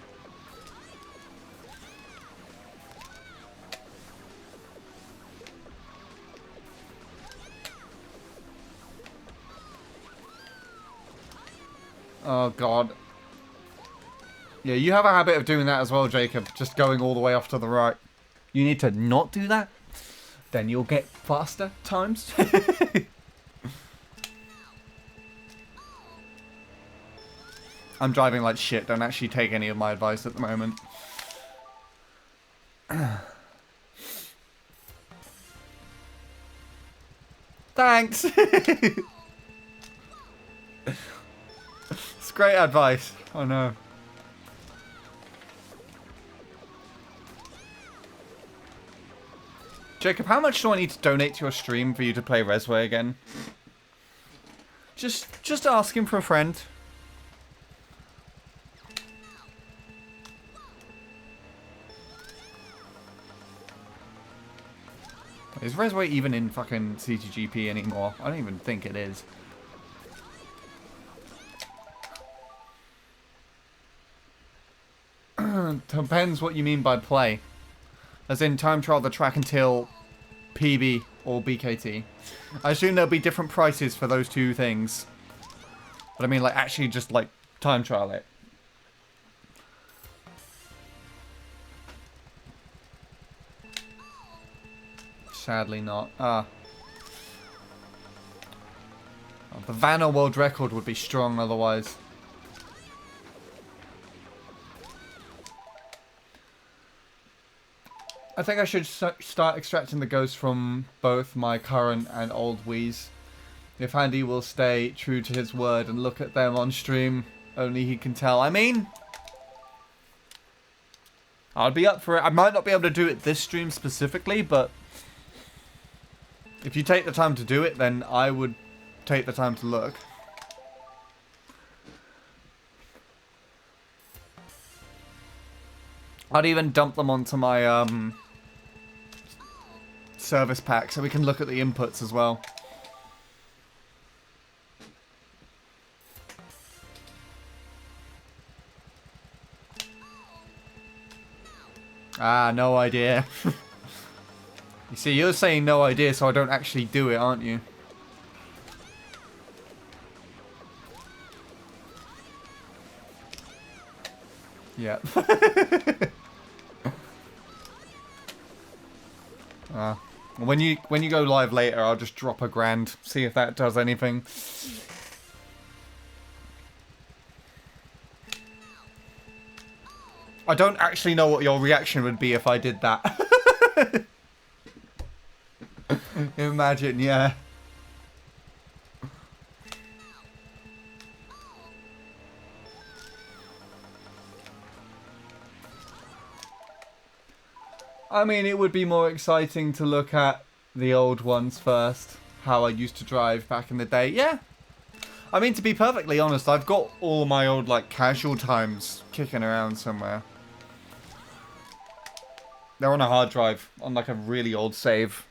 Oh, God. Yeah, you have a habit of doing that as well, Jacob. Just going all the way off to the right. You need to not do that. Then you'll get faster times. I'm driving like shit. Don't actually take any of my advice at the moment. Thanks. It's great advice. Oh no. Jacob, how much do I need to donate to your stream for you to play Resway again? Just asking for a friend. Is Resway even in fucking CTGP anymore? I don't even think it is. Depends what you mean by play. As in time trial the track until PB or BKT. I assume there'll be different prices for those two things. But I mean, like, actually just, like, time trial it. Sadly not. Ah. Oh, the Vanna world record would be strong otherwise. I think I should start extracting the ghosts from both my current and old Wiis. If Andy will stay true to his word and look at them on stream, only he can tell. I mean, I'd be up for it. I might not be able to do it this stream specifically, but if you take the time to do it, then I would take the time to look. I'd even dump them onto my service pack so we can look at the inputs as well. Ah, no idea. You see, you're saying no idea, so I don't actually do it, aren't you? Yeah. When you go live later, I'll just drop $1,000, see if that does anything. I don't actually know what your reaction would be if I did that. Imagine, yeah. I mean, it would be more exciting to look at the old ones first. How I used to drive back in the day. Yeah. I mean, to be perfectly honest, I've got all my old, like, casual times kicking around somewhere. They're on a hard drive, on, like, a really old save.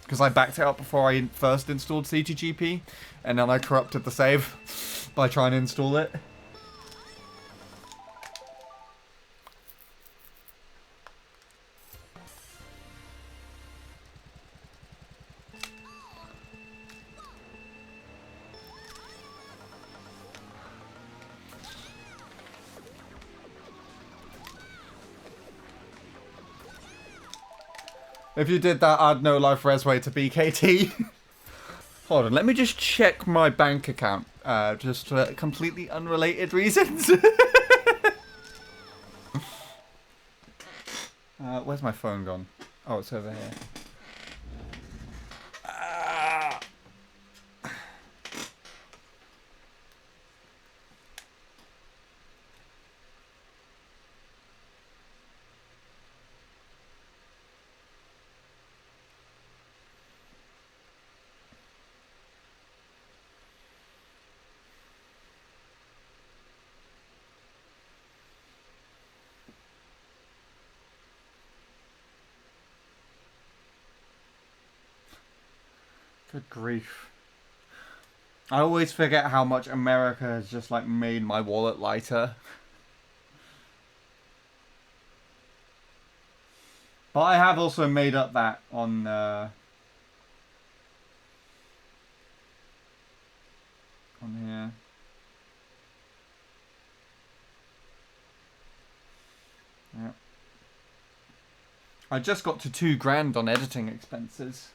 Because I backed it up before I first installed CTGP. And then I corrupted the save by trying to install it. If you did that, I'd no life resway to BKT. Hold on, let me just check my bank account. Just for completely unrelated reasons. Where's my phone gone? Oh, it's over here. Good grief. I always forget how much America has just, like, made my wallet lighter. But I have also made up that on, here. Yeah. I just got to $2,000 on editing expenses.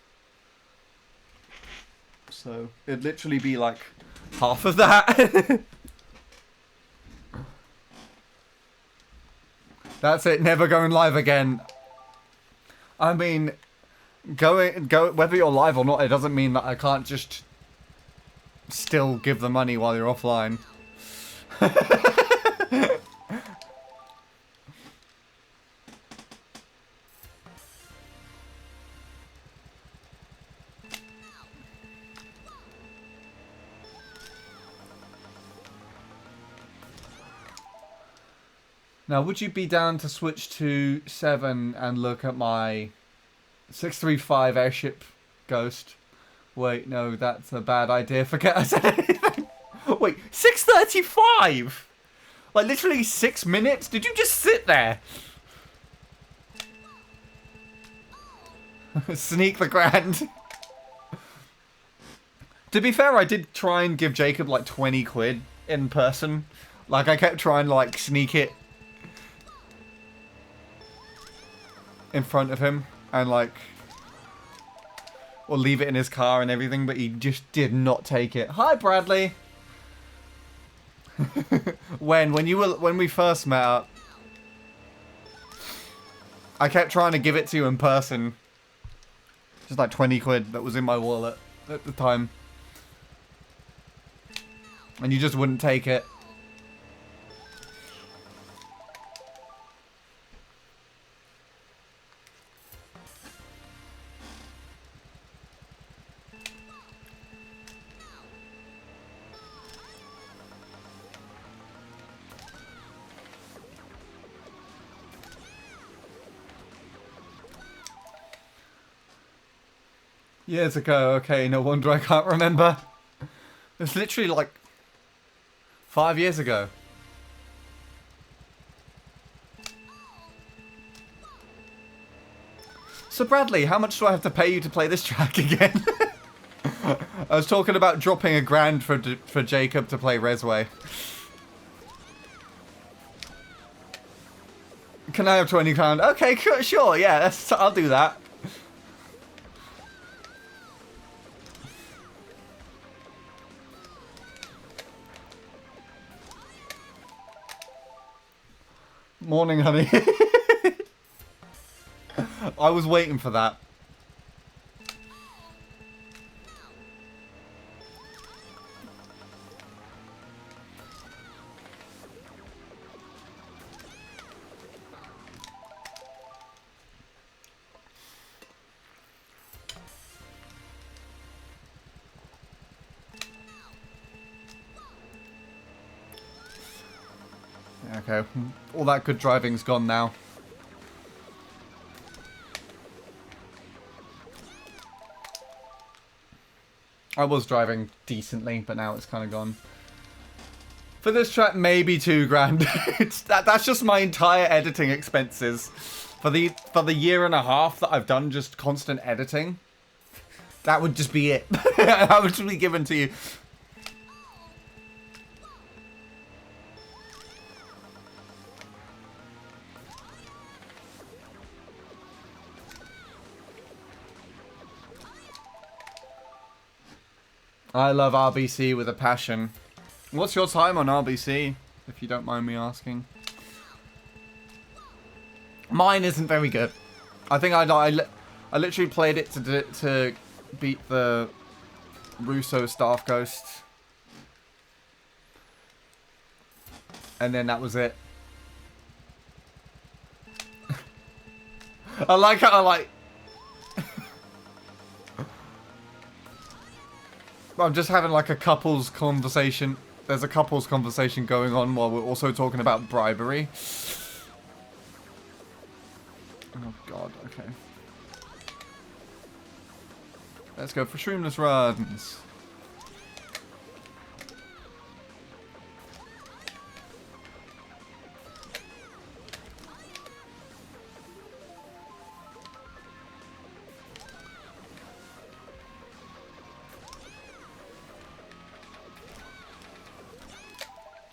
So it'd literally be like half of that. That's it, never going live again. I mean, go whether you're live or not, it doesn't mean that I can't just still give the money while you're offline. Now, would you be down to switch to 7 and look at my 635 airship ghost. Wait, no, that's a bad idea. Forget I said anything. Wait, 635? Like literally 6 minutes? Did you just sit there? Sneak the grand. To be fair, I did try and give Jacob like 20 quid in person. Like I kept trying to like sneak it in front of him and like, or leave it in his car and everything, but he just did not take it. Hi, Bradley. when we first met up, I kept trying to give it to you in person. Just like 20 quid that was in my wallet at the time. And you just wouldn't take it. Years ago, okay, no wonder I can't remember. It's literally like 5 years ago. So Bradley, how much do I have to pay you to play this track again? I was talking about dropping $1,000 for Jacob to play Resway. Can I have £20? Okay, sure, yeah, I'll do that. Morning, honey. I was waiting for that. Okay, all that good driving's gone now. I was driving decently, but now it's kind of gone. For this track, maybe $2,000. That's just my entire editing expenses. For the year and a half that I've done just constant editing, that would just be it. That would just be given to you. I love RBC with a passion. What's your time on RBC, if you don't mind me asking? Mine isn't very good. I think I literally played it to beat the Russo Staff Ghost. And then that was it. I like how I'm just having like a couples conversation. There's a couples conversation going on while we're also talking about bribery. Oh god, okay. Let's go for shroomless runs.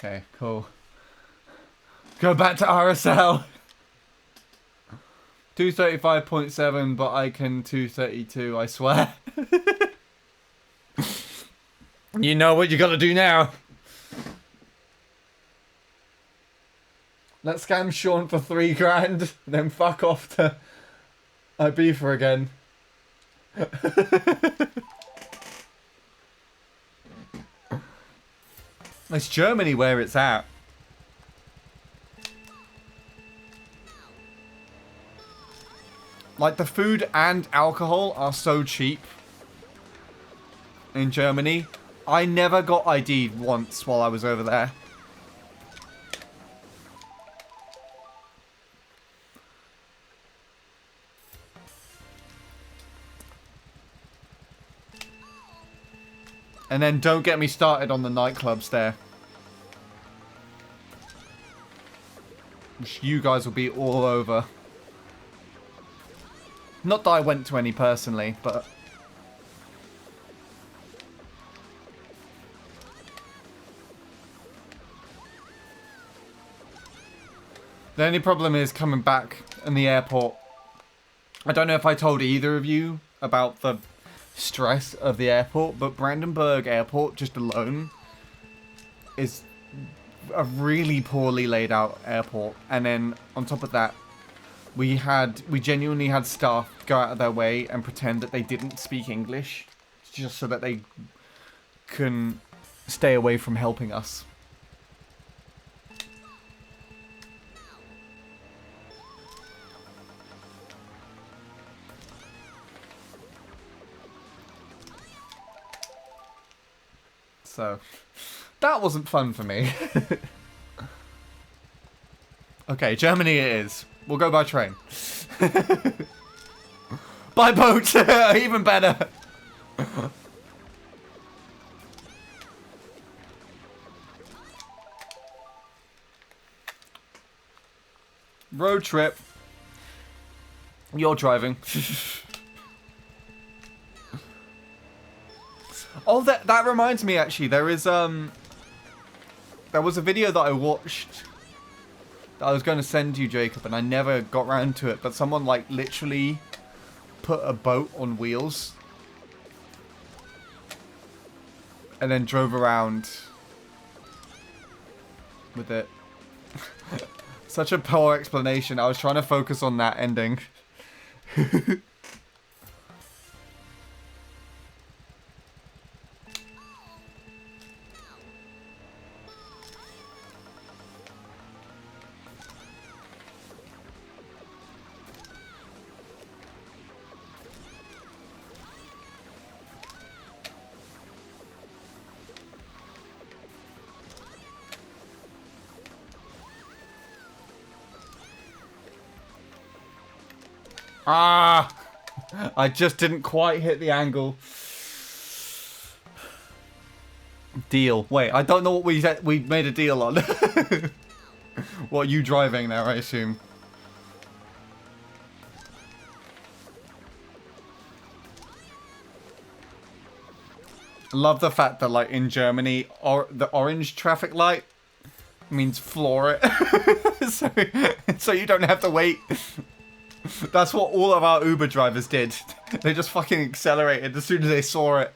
Okay, cool. Go back to RSL. 235.7, but I can 232, I swear. You know what you gotta do now. Let's scam Sean for $3,000, then fuck off to Ibiza again. It's Germany where it's at. Like, the food and alcohol are so cheap in Germany. I never got ID'd once while I was over there. And then don't get me started on the nightclubs there. Which you guys will be all over. Not that I went to any personally, but... The only problem is coming back in the airport. I don't know if I told either of you about the stress of the airport, but Brandenburg Airport just alone is a really poorly laid out airport. And then on top of that, we genuinely had staff go out of their way and pretend that they didn't speak English just so that they can stay away from helping us. So, that wasn't fun for me. Okay, Germany it is. We'll go by train. By boat! Even better! Road trip. You're driving. Oh, that reminds me, actually. There was a video that I watched that I was going to send you, Jacob, and I never got round to it. But someone, like, literally put a boat on wheels and then drove around with it. Such a poor explanation. I was trying to focus on that ending. Ah! I just didn't quite hit the angle. Deal. Wait, I don't know what we said. We made a deal on. What, are you driving now, I assume? Love the fact that, like, in Germany, the orange traffic light means floor it. so you don't have to wait. That's what all of our Uber drivers did. They just fucking accelerated as soon as they saw it.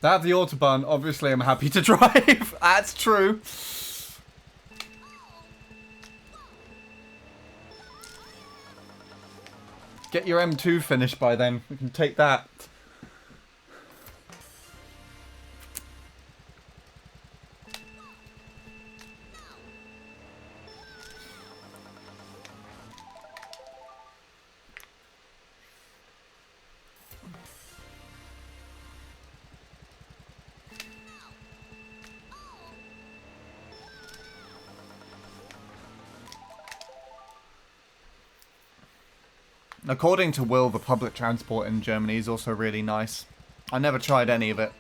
That the Autobahn, obviously I'm happy to drive. That's true. Get your M2 finished by then. We can take that. According to Will, the public transport in Germany is also really nice. I never tried any of it.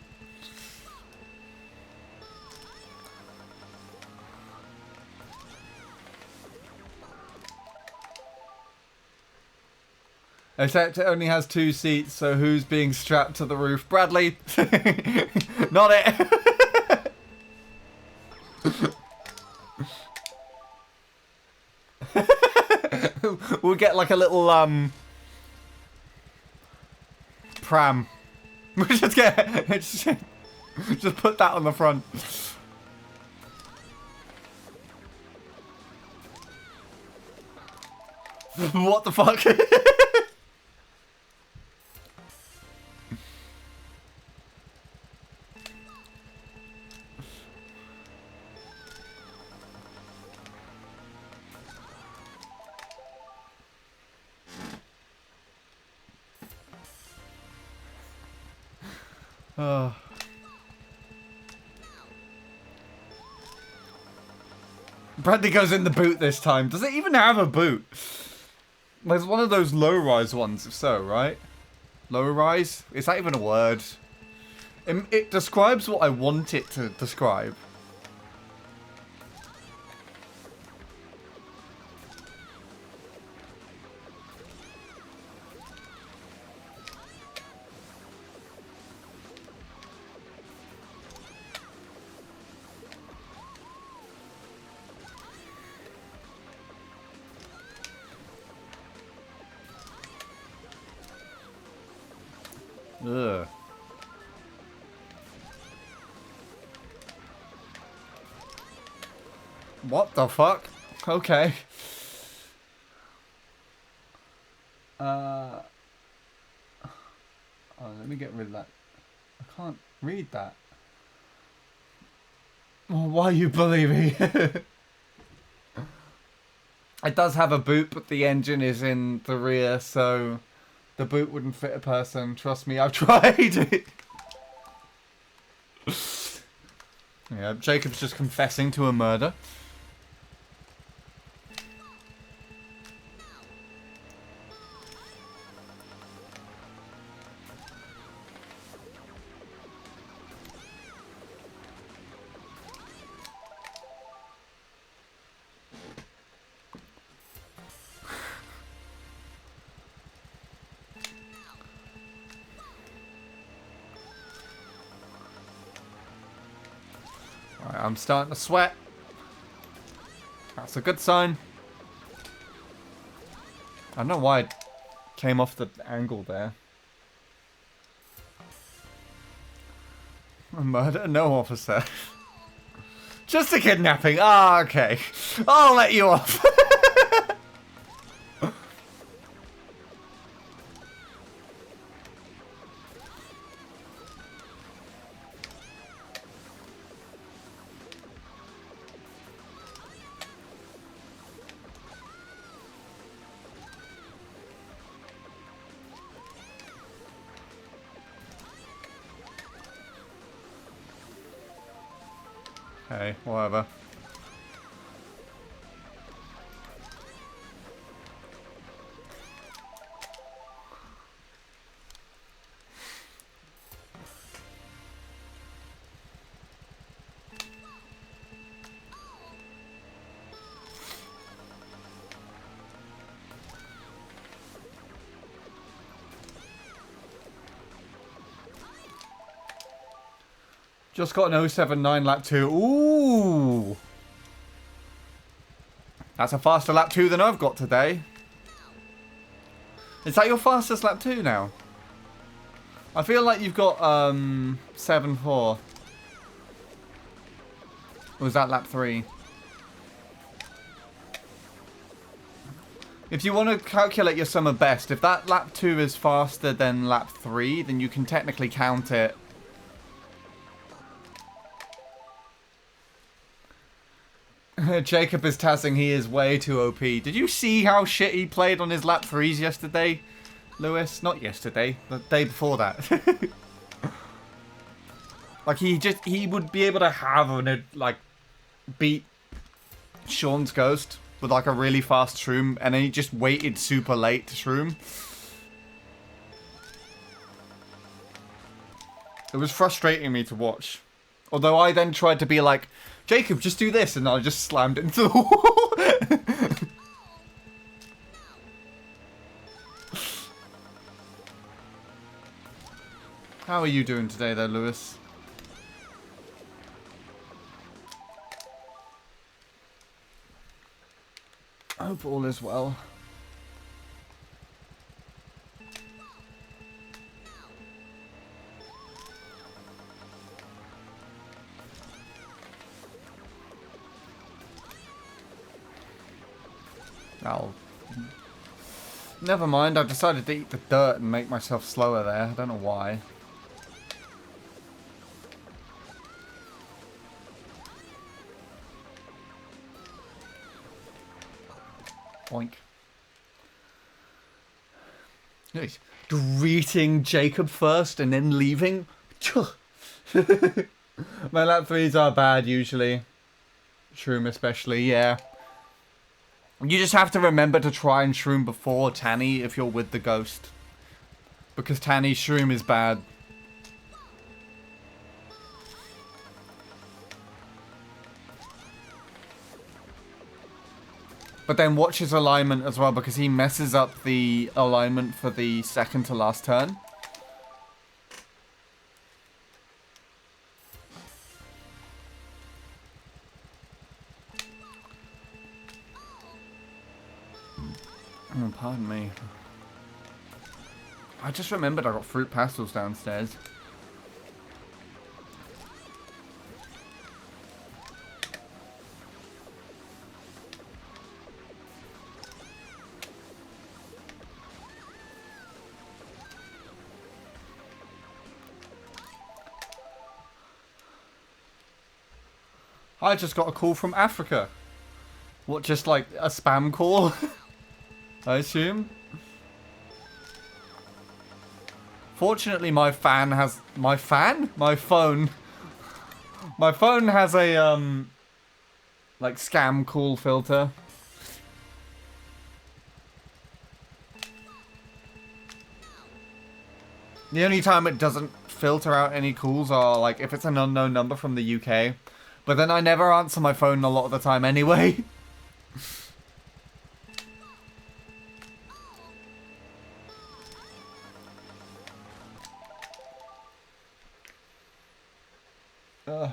Except it only has 2 seats, so who's being strapped to the roof? Bradley! Not it! We'll get like a little pram. We'll just get just put that on the front. What the fuck? Oh. Bradley goes in the boot this time. Does it even have a boot? There's one of those low-rise ones, if so, right? Low-rise? Is that even a word? It describes what I want it to describe. Ugh. What the fuck? Okay. Oh, let me get rid of that. I can't read that. Well, why are you believing? It does have a boot, but the engine is in the rear, so the boot wouldn't fit a person. Trust me, I've tried it. Yeah, Jacob's just confessing to a murder. I'm starting to sweat. That's a good sign. I don't know why it came off the angle there. A murder? No, officer. Just a kidnapping. Ah, okay. I'll let you off. Hey, whatever. Just got an 079 lap 2. Ooh! That's a faster lap 2 than I've got today. Is that your fastest lap 2 now? I feel like you've got 7.4. Or was that lap 3? If you want to calculate your summer best, if that lap 2 is faster than lap 3, then you can technically count it. Jacob is tazzing, he is way too OP. Did you see how shit he played on his lap 3s yesterday, Lewis? Not yesterday, the day before that. Like, he would be able to have, like, beat Sean's Ghost with, like, a really fast shroom, and then he just waited super late to shroom. It was frustrating me to watch. Although I then tried to be like, Jacob, just do this, and I just slammed it into the wall. How are you doing today, though, Lewis? I hope all is well. Oh. Never mind, I decided to eat the dirt and make myself slower there. I don't know why. Oink. Nice. Greeting Jacob first and then leaving? My lap 3s are bad usually. Shroom especially, yeah. You just have to remember to try and shroom before Tanny if you're with the ghost. Because Tanny's shroom is bad. But then watch his alignment as well, because he messes up the alignment for the second to last turn. Oh, pardon me. I just remembered I got fruit pastels downstairs. I just got a call from Africa. What, just like a spam call? I assume. Fortunately, my phone has a like scam call filter. The only time it doesn't filter out any calls are like if it's an unknown number from the UK. But then I never answer my phone a lot of the time anyway. Ugh.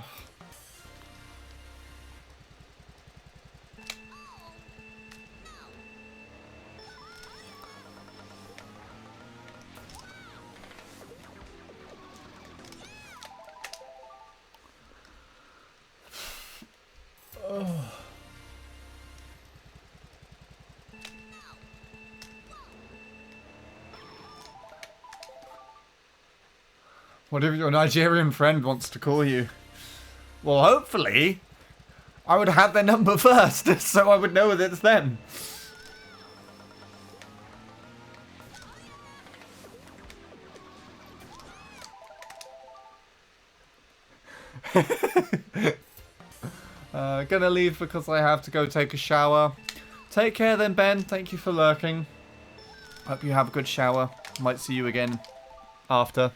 What if your Nigerian friend wants to call you? Well, hopefully, I would have their number first, so I would know that it's them. Gonna leave because I have to go take a shower. Take care then, Ben. Thank you for lurking. Hope you have a good shower. Might see you again after.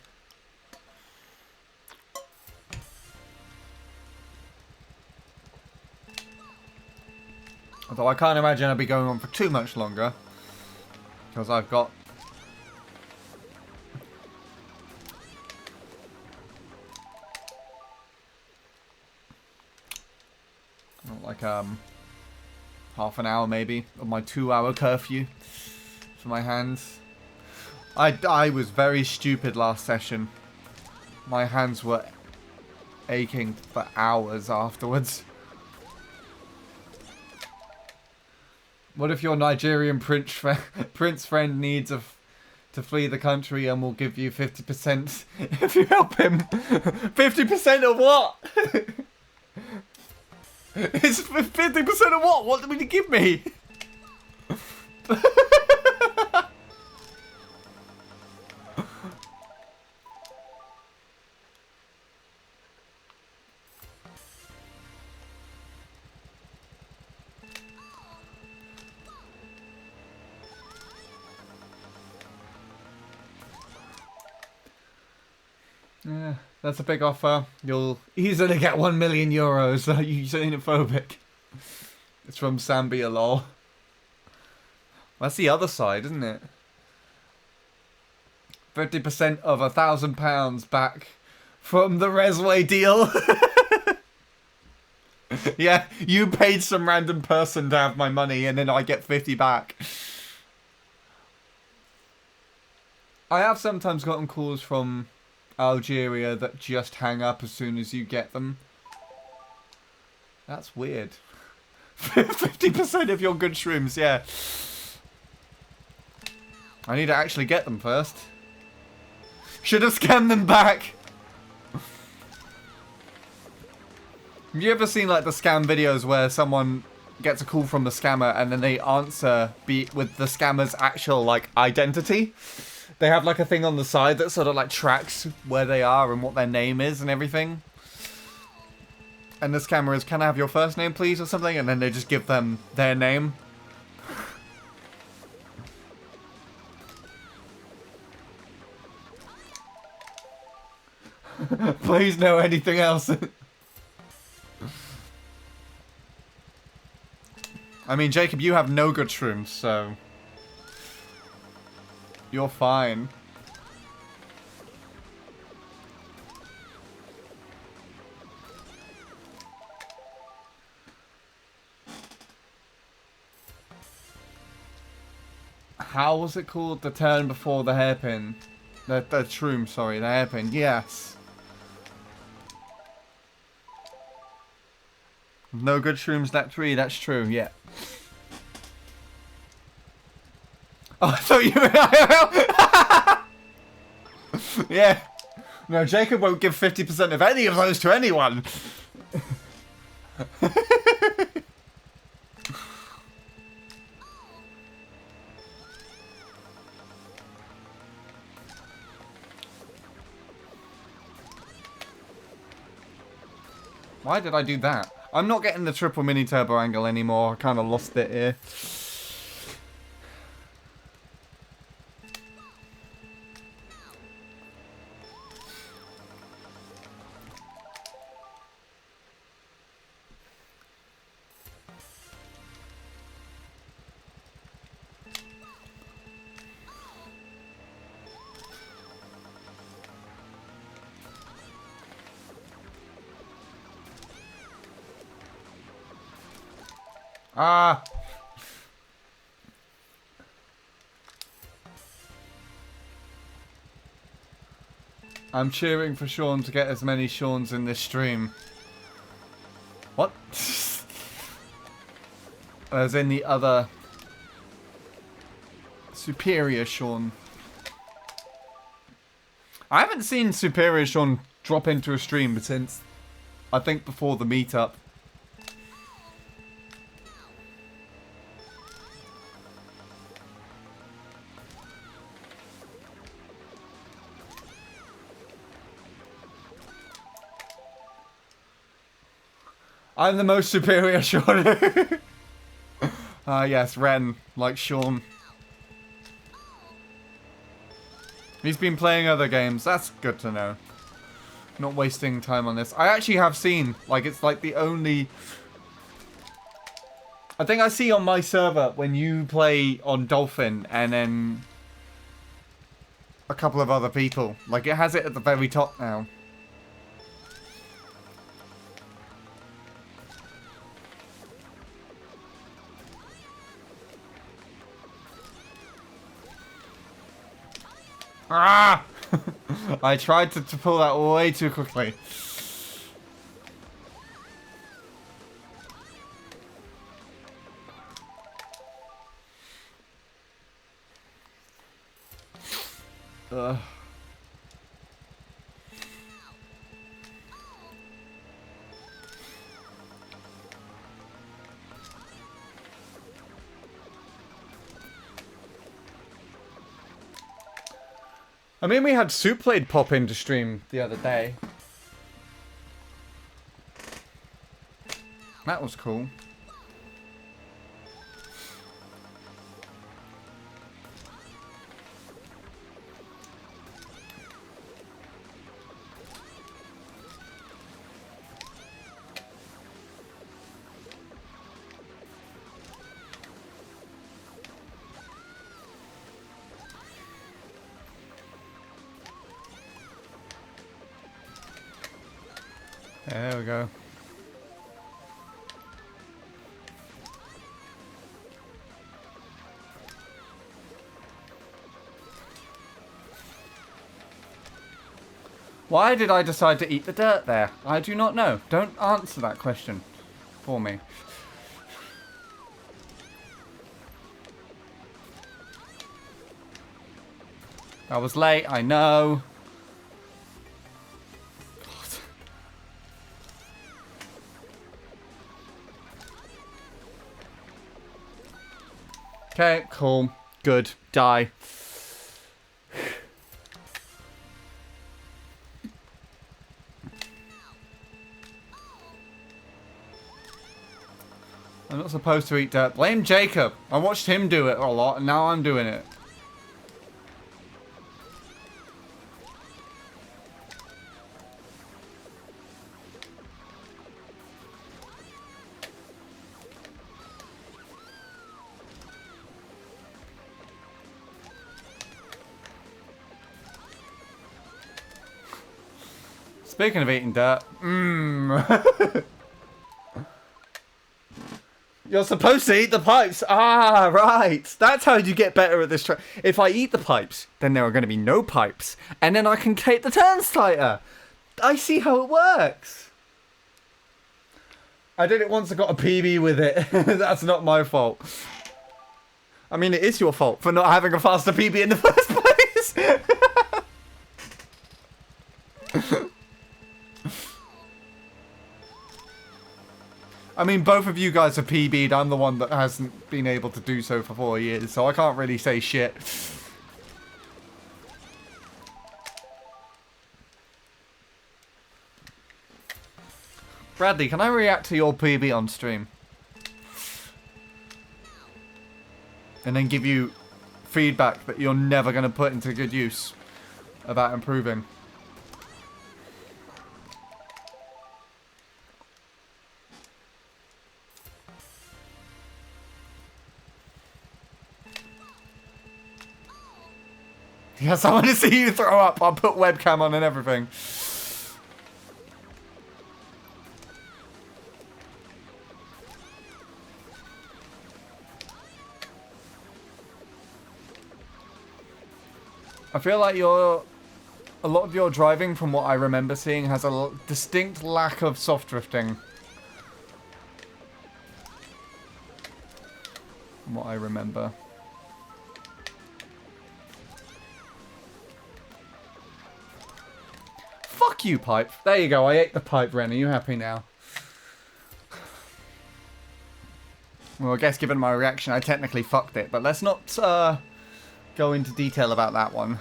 Although I can't imagine I'll be going on for too much longer. Because I've got... like, half an hour maybe of my 2-hour curfew for my hands. I was very stupid last session. My hands were aching for hours afterwards. What if your Nigerian prince friend needs to flee the country and will give you 50% if you help him? 50% of what? It's 50% of what? What do you give me? Yeah, that's a big offer. You'll easily get 1 million euros. Are you xenophobic? It's from Zambia, lol. That's the other side, isn't it? 50% of £1,000 back from the Resway deal. Yeah, you paid some random person to have my money and then I get 50 back. I have sometimes gotten calls from Algeria that just hang up as soon as you get them. That's weird. 50% of your good shrooms, yeah. I need to actually get them first. Should have scanned them back. Have you ever seen like the scam videos where someone gets a call from the scammer and then they answer with the scammer's actual like identity? They have like a thing on the side that sort of like tracks where they are and what their name is and everything. And the scammer is, "Can I have your first name please?" or something, and then they just give them their name. Please no anything else. I mean, Jacob, you have no good shrooms, so you're fine. How was it called? The turn before the hairpin. The shroom, sorry, the hairpin. Yes. No good shrooms, that 3, that's true, yeah. Oh, I thought you were... Yeah. No, Jacob won't give 50% of any of those to anyone. Why did I do that? I'm not getting the triple mini turbo angle anymore. I kind of lost it here. Ah! I'm cheering for Sean to get as many Seans in this stream. What? As in the other... Superior Sean. I haven't seen Superior Sean drop into a stream since, I think, before the meetup. I'm the most superior Sean. Yes, Ren, like Sean. He's been playing other games. That's good to know. Not wasting time on this. I actually have seen, like, it's like the only... I think I see on my server when you play on Dolphin and then a couple of other people. Like, it has it at the very top now. Ah! I tried to pull that way too quickly. Ugh. I mean, we had Souplade pop into stream the other day. That was cool. There we go. Why did I decide to eat the dirt there? I do not know. Don't answer that question for me. I was late, I know. God. Okay, cool. Good. Die. I'm not supposed to eat dirt. Blame Jacob. I watched him do it a lot, and now I'm doing it. Speaking of eating dirt, you're supposed to eat the pipes. Ah, right. That's how you get better at this track. If I eat the pipes, then there are going to be no pipes, and then I can take the turns tighter. I see how it works. I did it once. I got a PB with it. That's not my fault. I mean, it is your fault for not having a faster PB in the first place. I mean, both of you guys are PB'd. I'm the one that hasn't been able to do so for 4 years, so I can't really say shit. Bradley, can I react to your PB on stream? And then give you feedback that you're never going to put into good use about improving. Yes, I want to see you throw up. I'll put webcam on and everything. I feel like a lot of your driving, from what I remember seeing, has a distinct lack of soft drifting. From what I remember. Fuck you, pipe. There you go. I ate the pipe, Ren. Are you happy now? Well, I guess given my reaction, I technically fucked it. But let's not go into detail about that one.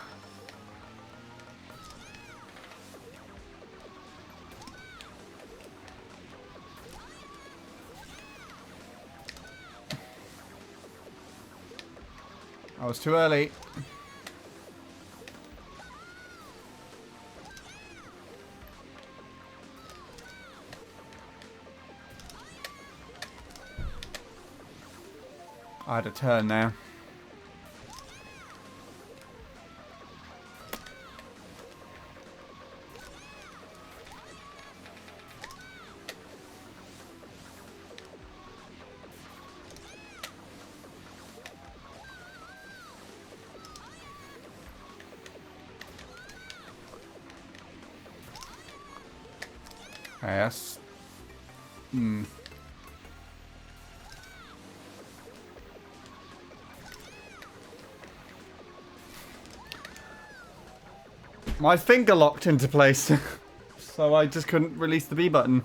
I was too early. I had a turn now. Yes. My finger locked into place, so I just couldn't release the B button.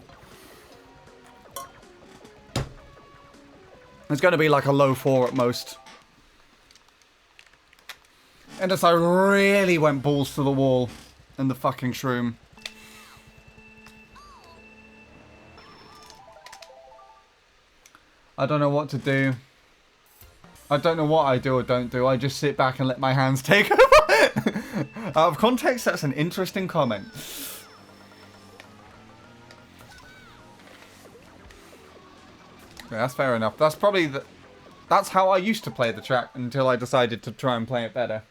It's going to be like a low 4 at most. Unless I really went balls to the wall in the fucking shroom. I don't know what to do. I don't know what I do or don't do. I just sit back and let my hands take over. Out of context, that's an interesting comment. Yeah, that's fair enough. That's probably that's how I used to play the track until I decided to try and play it better.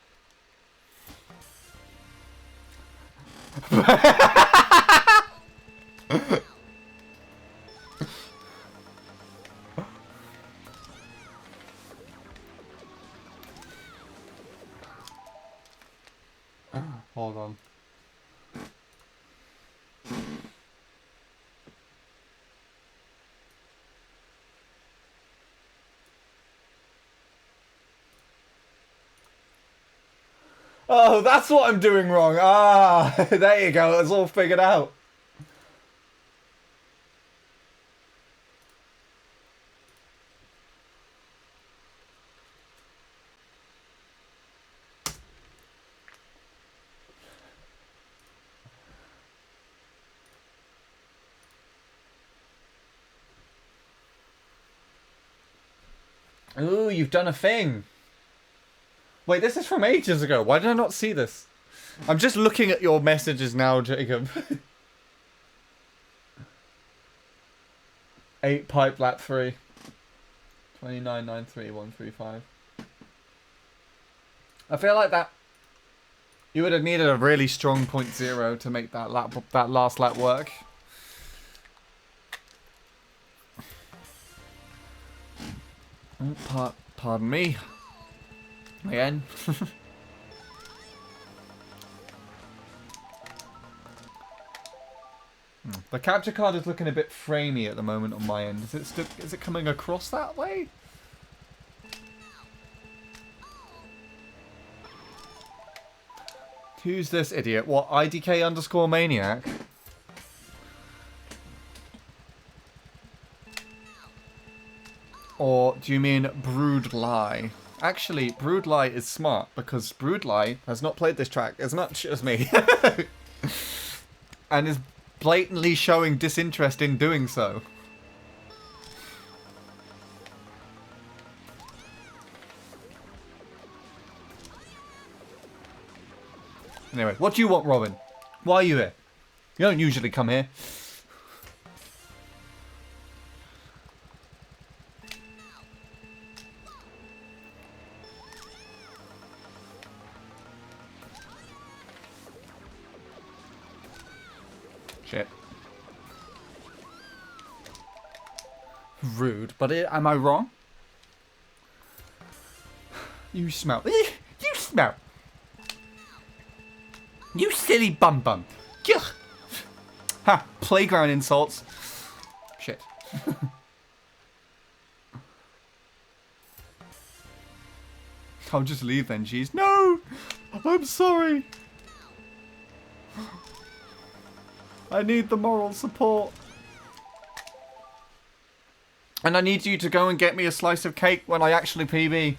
Hold on. Oh, that's what I'm doing wrong. Ah, there you go. It's all figured out. Ooh, you've done a thing. Wait, this is from ages ago. Why did I not see this? I'm just looking at your messages now, Jacob. 8 pipe lap 3. 29.93.135. I feel like that you would have needed a really strong 0.0 to make that last lap work. Oh, pardon me. Again. The capture card is looking a bit framey at the moment on my end. Is it coming across that way? Who's this idiot? What, IDK underscore maniac? Or do you mean Broodlie? Actually, Broodlie is smart because Broodlie has not played this track as much as me. And is blatantly showing disinterest in doing so. Anyway, what do you want, Robin? Why are you here? You don't usually come here. Shit. Rude, but am I wrong? You smell. You smell. You silly bum bum. Yuck. Ha, playground insults. Shit. I'll just leave then, jeez. No! I'm sorry. I need the moral support. And I need you to go and get me a slice of cake when I actually PB.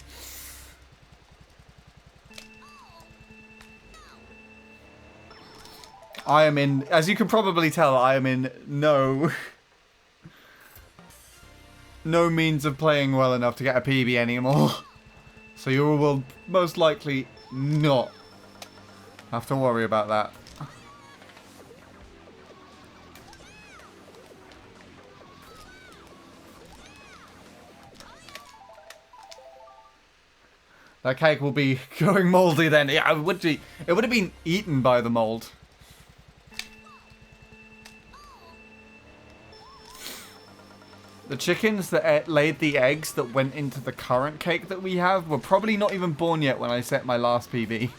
I am in, as you can probably tell, I am in no means of playing well enough to get a PB anymore. So you will most likely not have to worry about that. That cake will be going mouldy then. Yeah, it would be. It would have been eaten by the mold. The chickens that laid the eggs that went into the current cake that we have were probably not even born yet when I set my last PB.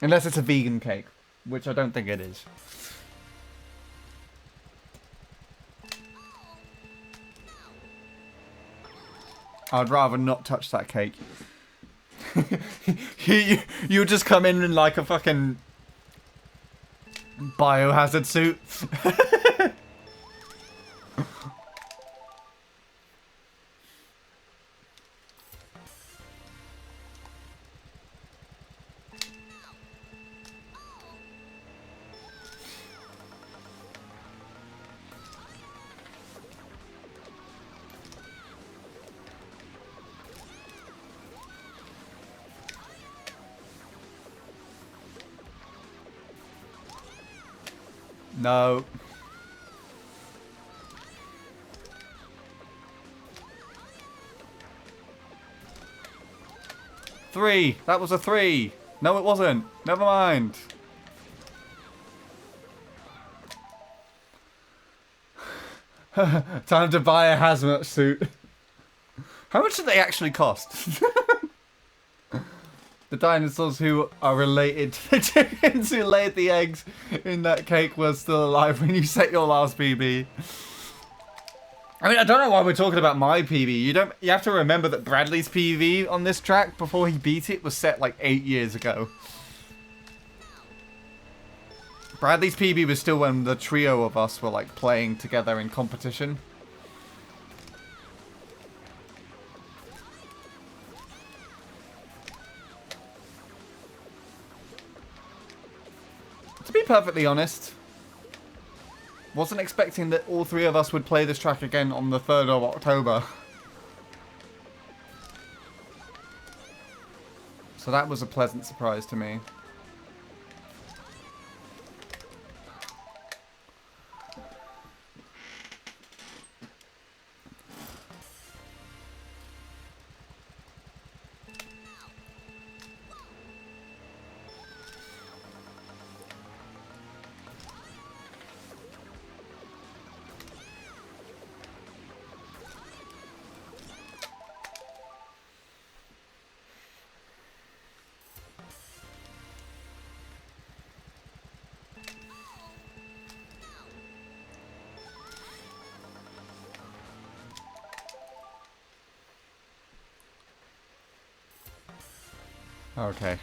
Unless it's a vegan cake, which I don't think it is. I'd rather not touch that cake. you just come in like a fucking biohazard suit. No. Three. That was a 3. No, it wasn't. Never mind. Time to buy a hazmat suit. How much do they actually cost? The dinosaurs who are related to the chickens who laid the eggs in that cake were still alive when you set your last BB. I mean, I don't know why we're talking about my PB. You have to remember that Bradley's PB on this track before he beat it was set like 8 years ago. Bradley's PB was still when the trio of us were like playing together in competition. To be perfectly honest, wasn't expecting that all three of us would play this track again on the 3rd of October. So that was a pleasant surprise to me. Okay.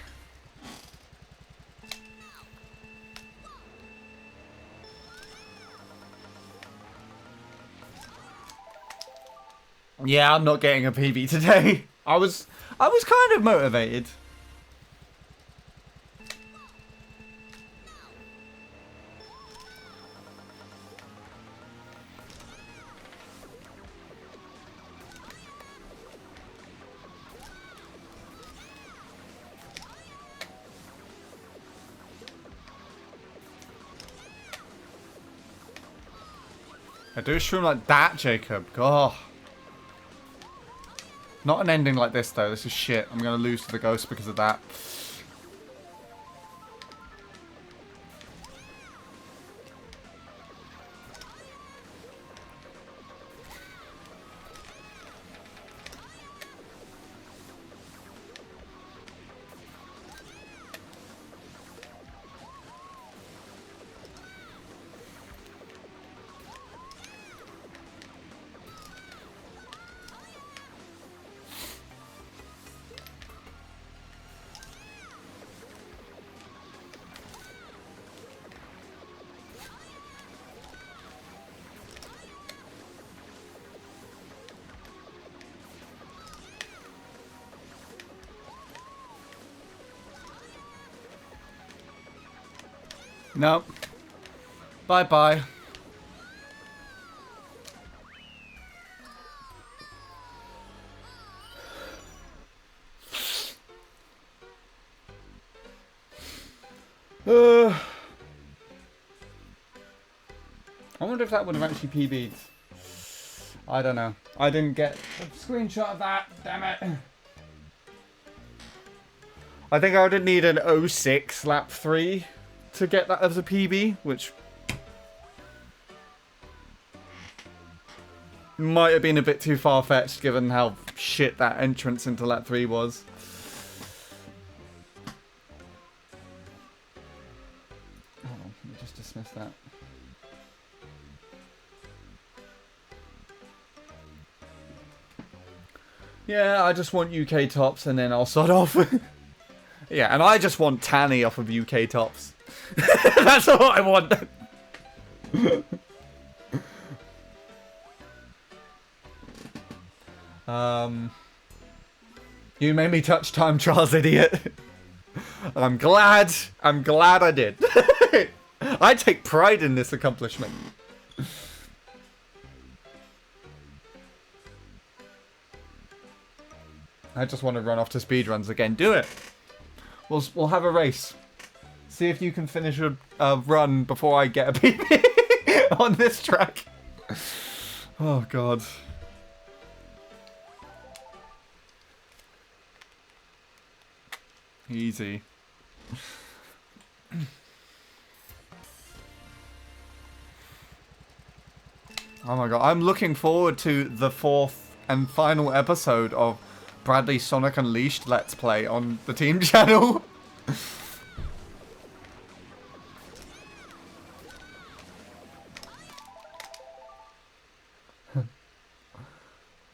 Yeah, I'm not getting a PB today. I was kind of motivated. I do a stream like that, Jacob. God. Not an ending like this, though. This is shit. I'm going to lose to the ghost because of that. Nope. Bye-bye. I wonder if that would have actually PB'd. I don't know. I didn't get a screenshot of that. Damn it. I think I would need an 06 lap 3 to get that as a PB, which might have been a bit too far-fetched given how shit that entrance into lap 3 was. Hold on, let me just dismiss that. Yeah, I just want UK tops and then I'll sod off. Yeah, and I just want Tanny off of UK tops. That's all I want. You made me touch time trials, idiot. I'm glad I did. I take pride in this accomplishment. I just want to run off to speedruns again. Do it. We'll have a race. See if you can finish a run before I get a PB on this track. Oh, God. Easy. Oh my god, I'm looking forward to the 4th and final episode of Bradley Sonic Unleashed Let's Play on the team channel.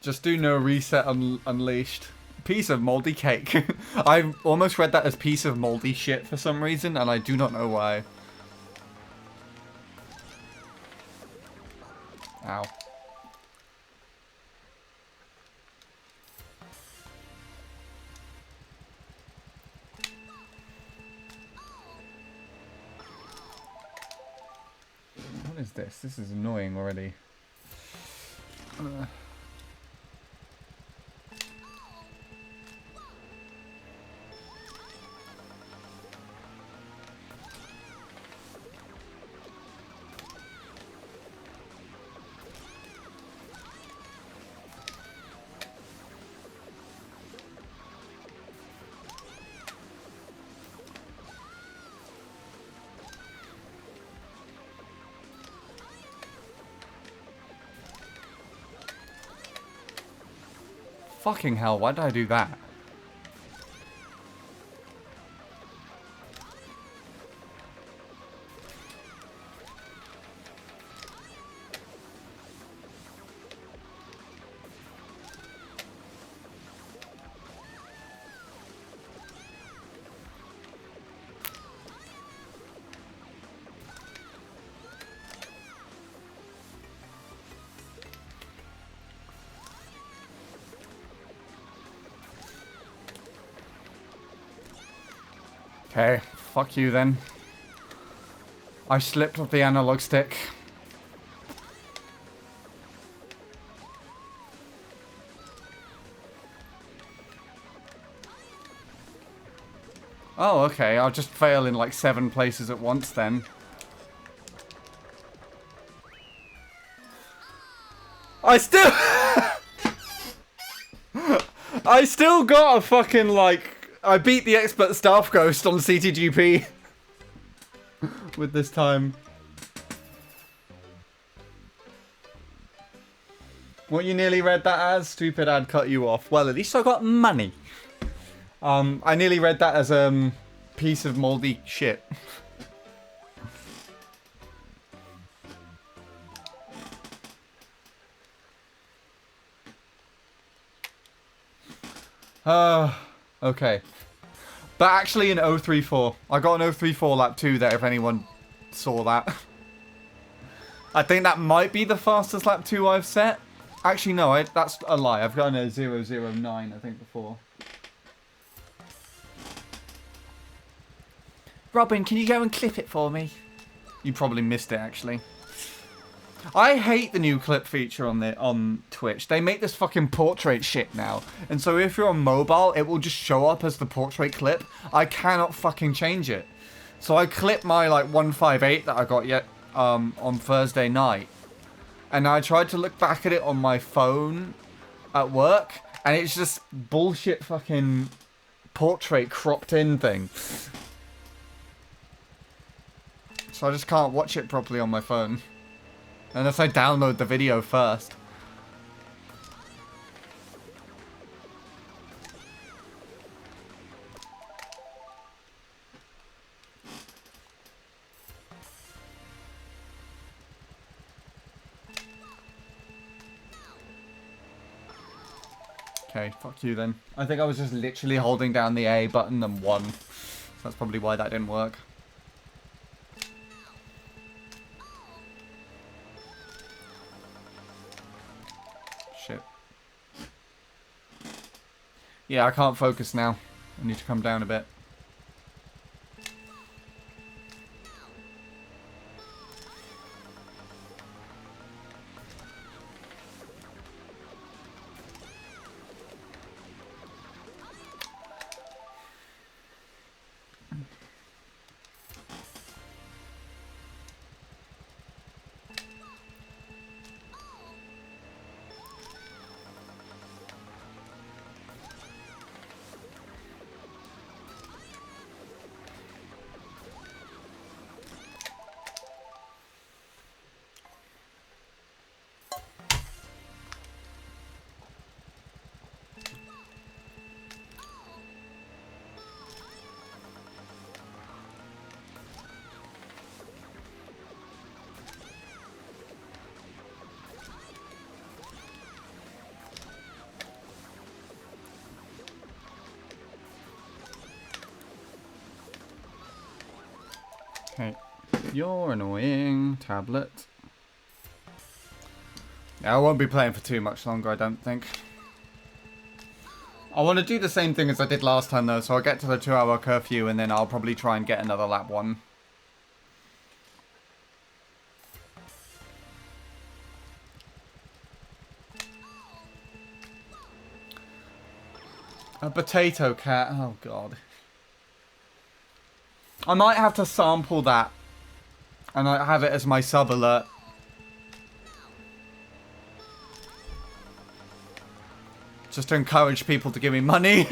Just do no reset unleashed. Piece of moldy cake. I almost read that as piece of moldy shit for some reason, and I do not know why. Ow. What is this? This is annoying already. Fucking hell, why did I do that? Okay, fuck you then. I slipped off the analog stick. Oh, okay, I'll just fail in like 7 places at once then. I still got a fucking like... I beat the expert staff ghost on CTGP with this time. What you nearly read that as? Stupid ad cut you off. Well, at least I got money. I nearly read that as a piece of moldy shit. Okay. But actually in 034. I got an 034 lap 2 there if anyone saw that. I think that might be the fastest lap 2 I've set. Actually, no, that's a lie. I've gotten a 009, I think, before. Robin, can you go and clip it for me? You probably missed it, actually. I hate the new clip feature on Twitch. They make this fucking portrait shit now. And so if you're on mobile, it will just show up as the portrait clip. I cannot fucking change it. So I clipped my, like, 158 that I got on Thursday night. And I tried to look back at it on my phone at work. And it's just bullshit fucking portrait cropped in thing. So I just can't watch it properly on my phone. Unless I download the video first. Okay, fuck you then. I think I was just literally holding down the A button and won. So that's probably why that didn't work. Shit. Yeah, I can't focus now. I need to come down a bit. Okay. You're annoying, tablet. Yeah, I won't be playing for too much longer, I don't think. I want to do the same thing as I did last time, though, so I'll get to the 2-hour curfew, and then I'll probably try and get another lap 1. A potato cat. Oh, God. I might have to sample that. And I have it as my sub alert. Just to encourage people to give me money.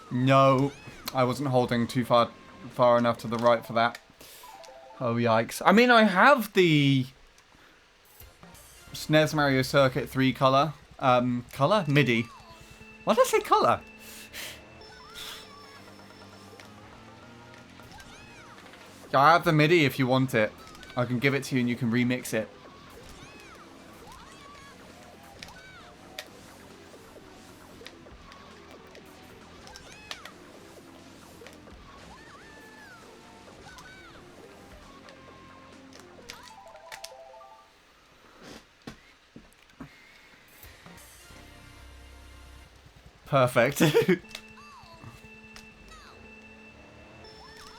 No. I wasn't holding too far enough to the right for that. Oh, yikes. I mean, I have the SNES Mario Circuit 3 color. Color? MIDI. Why did I say color? I have the MIDI if you want it. I can give it to you and you can remix it. Perfect.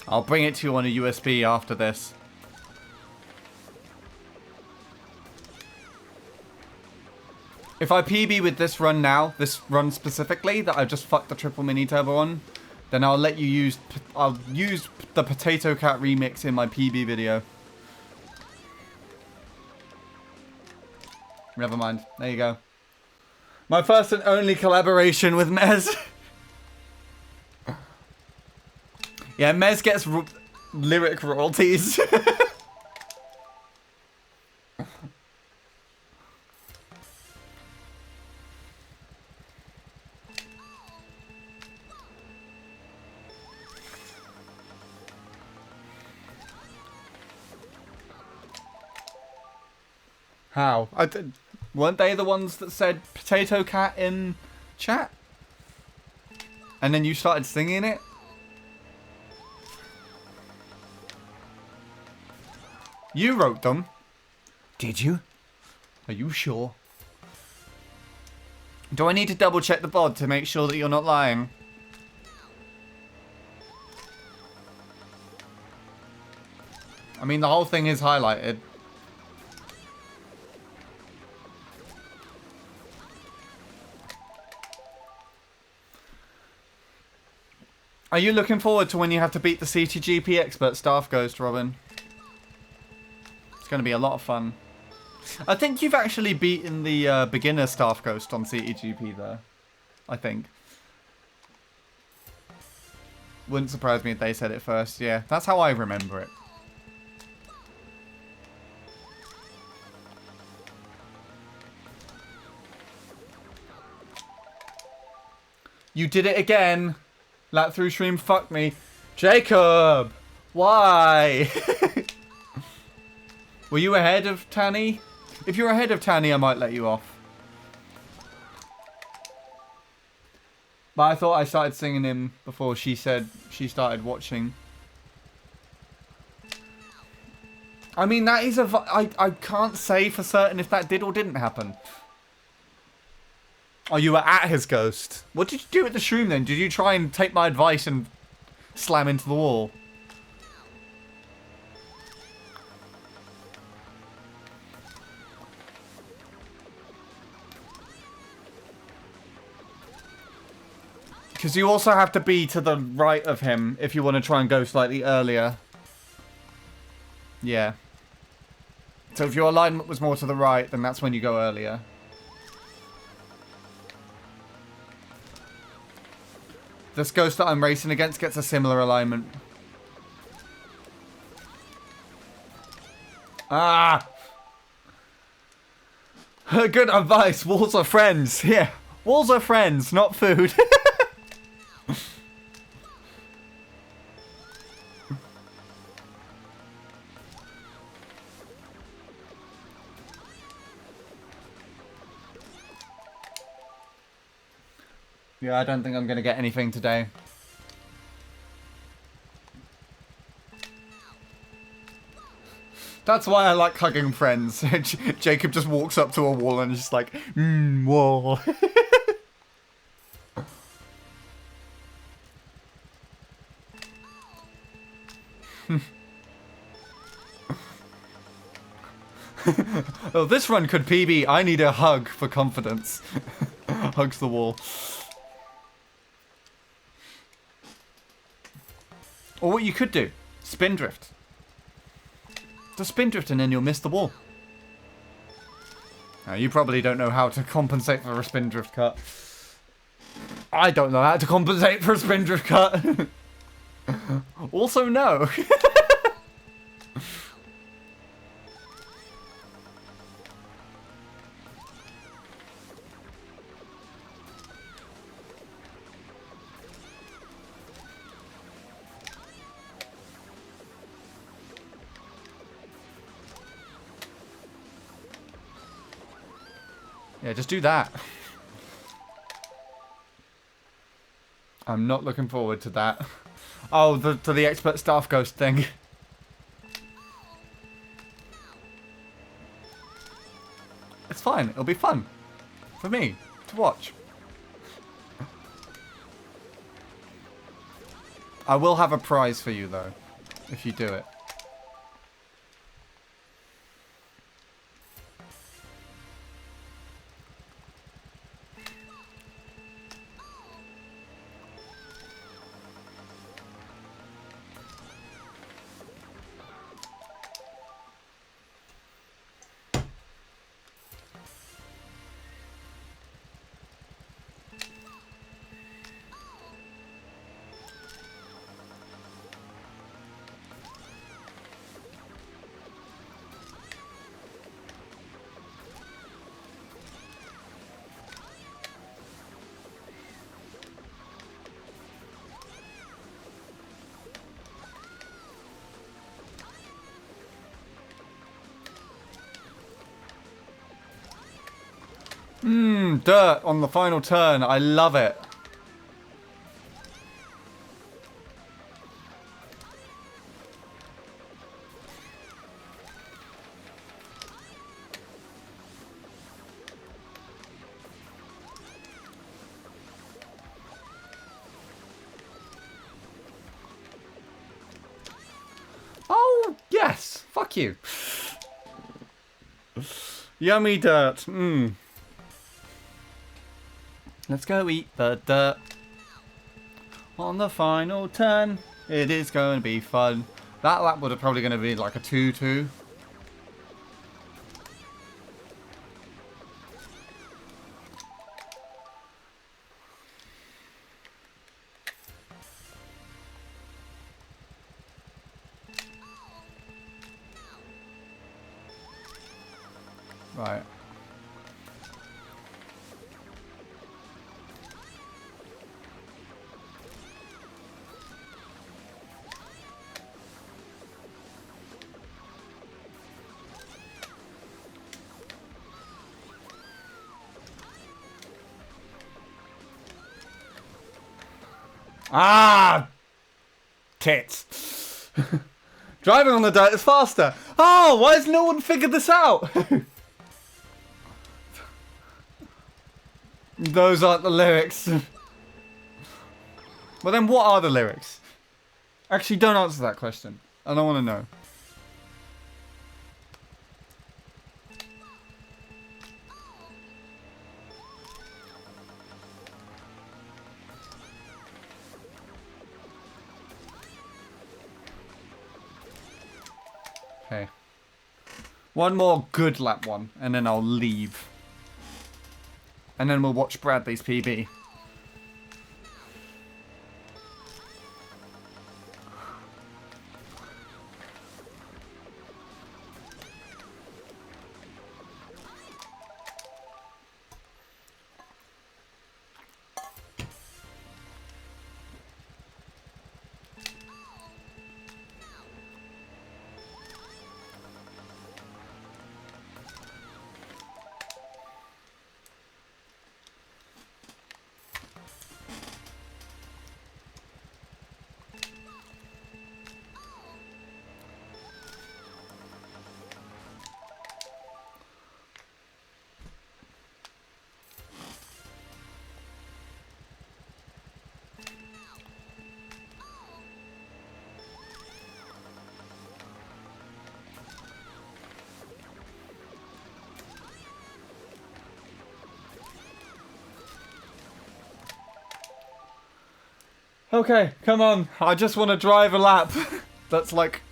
I'll bring it to you on a USB after this. If I PB with this run now, this run specifically, that I've just fucked the triple mini turbo on, then I'll let you use, I'll use the Potato Cat remix in my PB video. Never mind. There you go. My first and only collaboration with Mez. Yeah, Mez gets lyric royalties. How? Weren't they the ones that said Potato Cat in chat? And then you started singing it? You wrote them. Did you? Are you sure? Do I need to double check the VOD to make sure that you're not lying? I mean, the whole thing is highlighted. Are you looking forward to when you have to beat the CTGP expert Staff Ghost, Robin? It's going to be a lot of fun. I think you've actually beaten the beginner Staff Ghost on CTGP there. I think. Wouldn't surprise me if they said it first. Yeah, that's how I remember it. You did it again. Lap through stream, fuck me. Jacob! Why? Were you ahead of Tanny? If you're ahead of Tanny, I might let you off. But I thought I started singing him before she said she started watching. I mean, that is I can't say for certain if that did or didn't happen. Oh, you were at his ghost. What did you do at the shroom then? Did you try and take my advice and slam into the wall? Because you also have to be to the right of him if you want to try and go slightly earlier. Yeah. So if your alignment was more to the right, then that's when you go earlier. This ghost that I'm racing against gets a similar alignment. Ah! Good advice. Walls are friends. Yeah. Walls are friends, not food. Yeah, I don't think I'm going to get anything today. That's why I like hugging friends. Jacob just walks up to a wall and is just like, wall. Oh, this run could PB. I need a hug for confidence. Hugs the wall. Or what you could do, spin drift. Just spin drift and then you'll miss the wall. Now, you probably don't know how to compensate for a spin drift cut. I don't know how to compensate for a spin drift cut. Also, no. Yeah, just do that. I'm not looking forward to that. Oh, to the expert staff ghost thing. It's fine. It'll be fun. For me to watch. I will have a prize for you, though, if you do it. Dirt on the final turn. I love it. Oh, yes. Fuck you. Yummy dirt. Let's go eat the dirt. On the final turn, it is going to be fun. That lap would have probably going to be like a 2-2. Right. Ah! Tits. Driving on the dirt is faster. Oh, why has no one figured this out? Those aren't the lyrics. Well then what are the lyrics? Actually, don't answer that question. I don't want to know. Okay. One more good lap one, and then I'll leave. And then we'll watch Bradley's PB. Okay, come on. I just want to drive a lap. That's like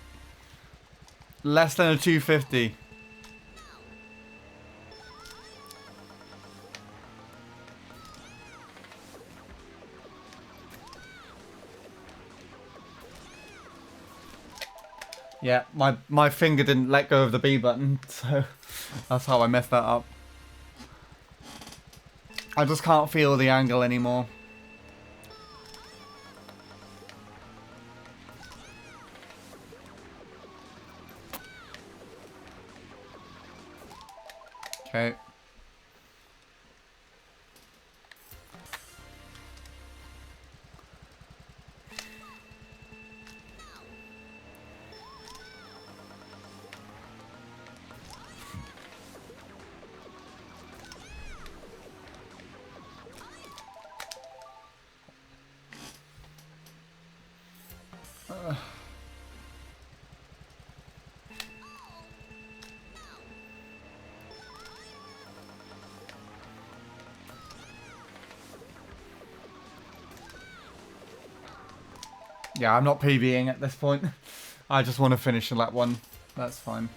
less than a 250. Yeah, my finger didn't let go of the B button, so that's how I messed that up. I just can't feel the angle anymore. Okay. Yeah, I'm not PBing at this point. I just want to finish lap 1. That's fine.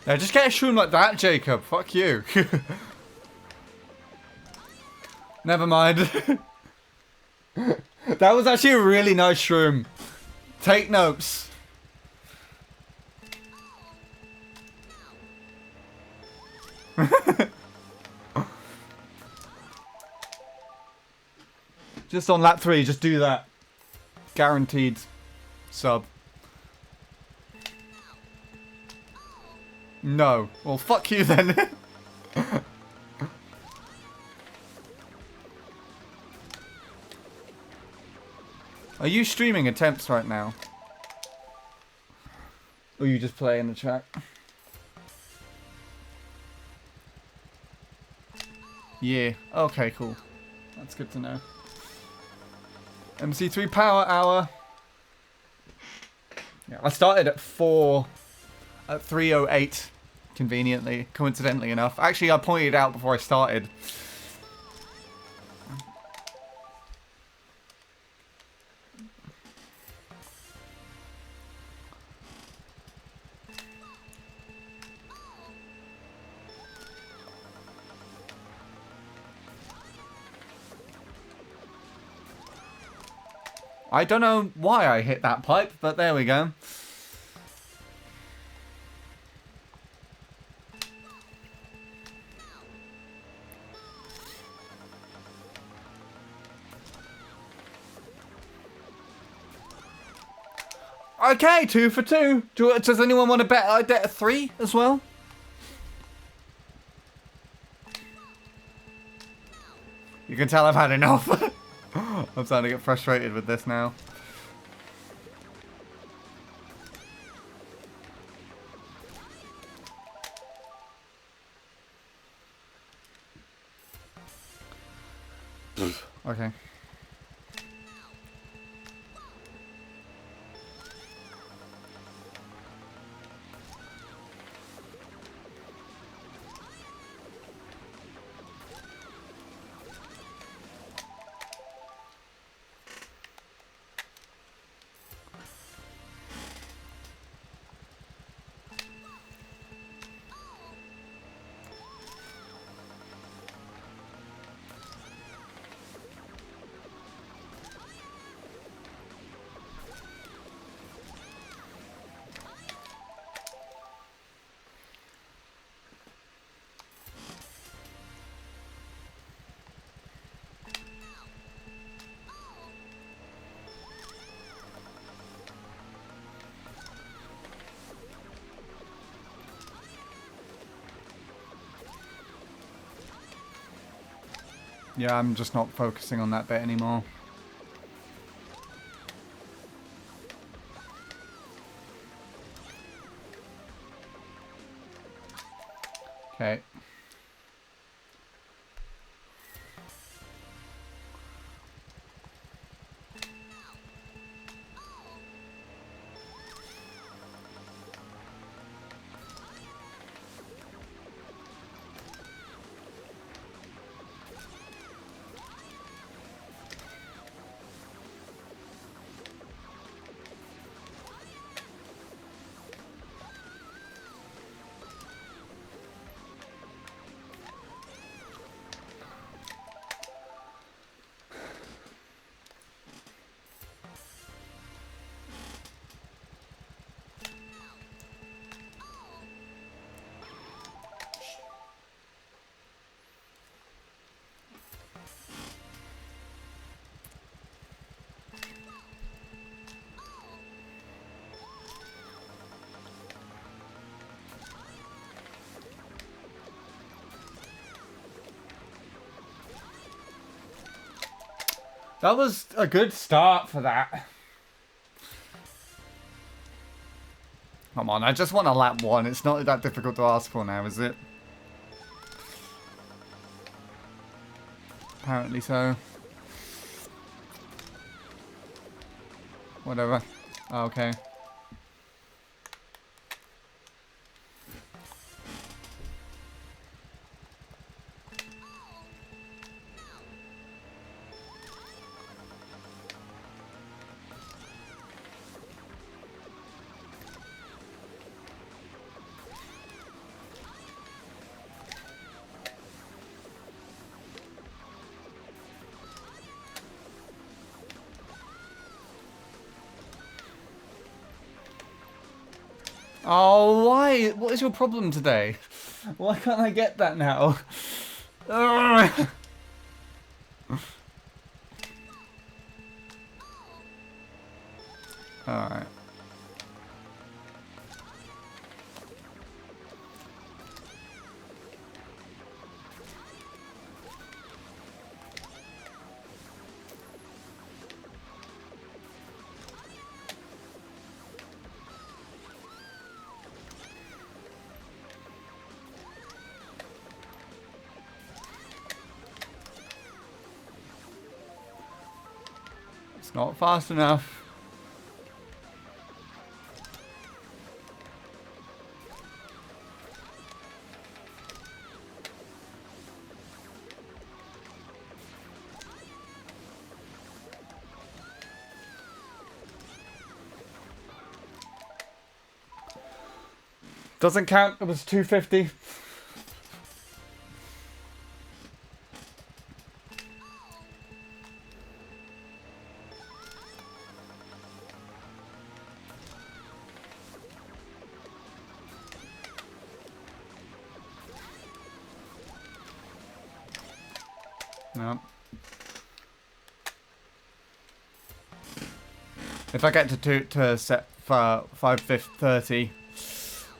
Yeah, just get a shroom like that, Jacob. Fuck you. Never mind. That was actually a really nice shroom. Take notes. Just on lap 3, just do that. Guaranteed sub. No. Well, fuck you then. Are you streaming attempts right now? Or are you just playing the track? Yeah. Okay, cool. That's good to know. MC3 Power Hour. Yeah, I started at 3:08, conveniently, coincidentally enough. Actually, I pointed out before I started. I don't know why I hit that pipe, but there we go. Okay, 2 for 2. Does anyone want to bet I bet a 3 as well? You can tell I've had enough. I'm starting to get frustrated with this now. Okay. Yeah, I'm just not focusing on that bit anymore. Okay. That was a good start for that. Come on, I just want a lap 1. It's not that difficult to ask for now, is it? Apparently so. Whatever. Okay. Oh, why? What is your problem today? Why can't I get that now? Alright. It's not fast enough. Doesn't count, it was 250. No. If I get to set for 5:30,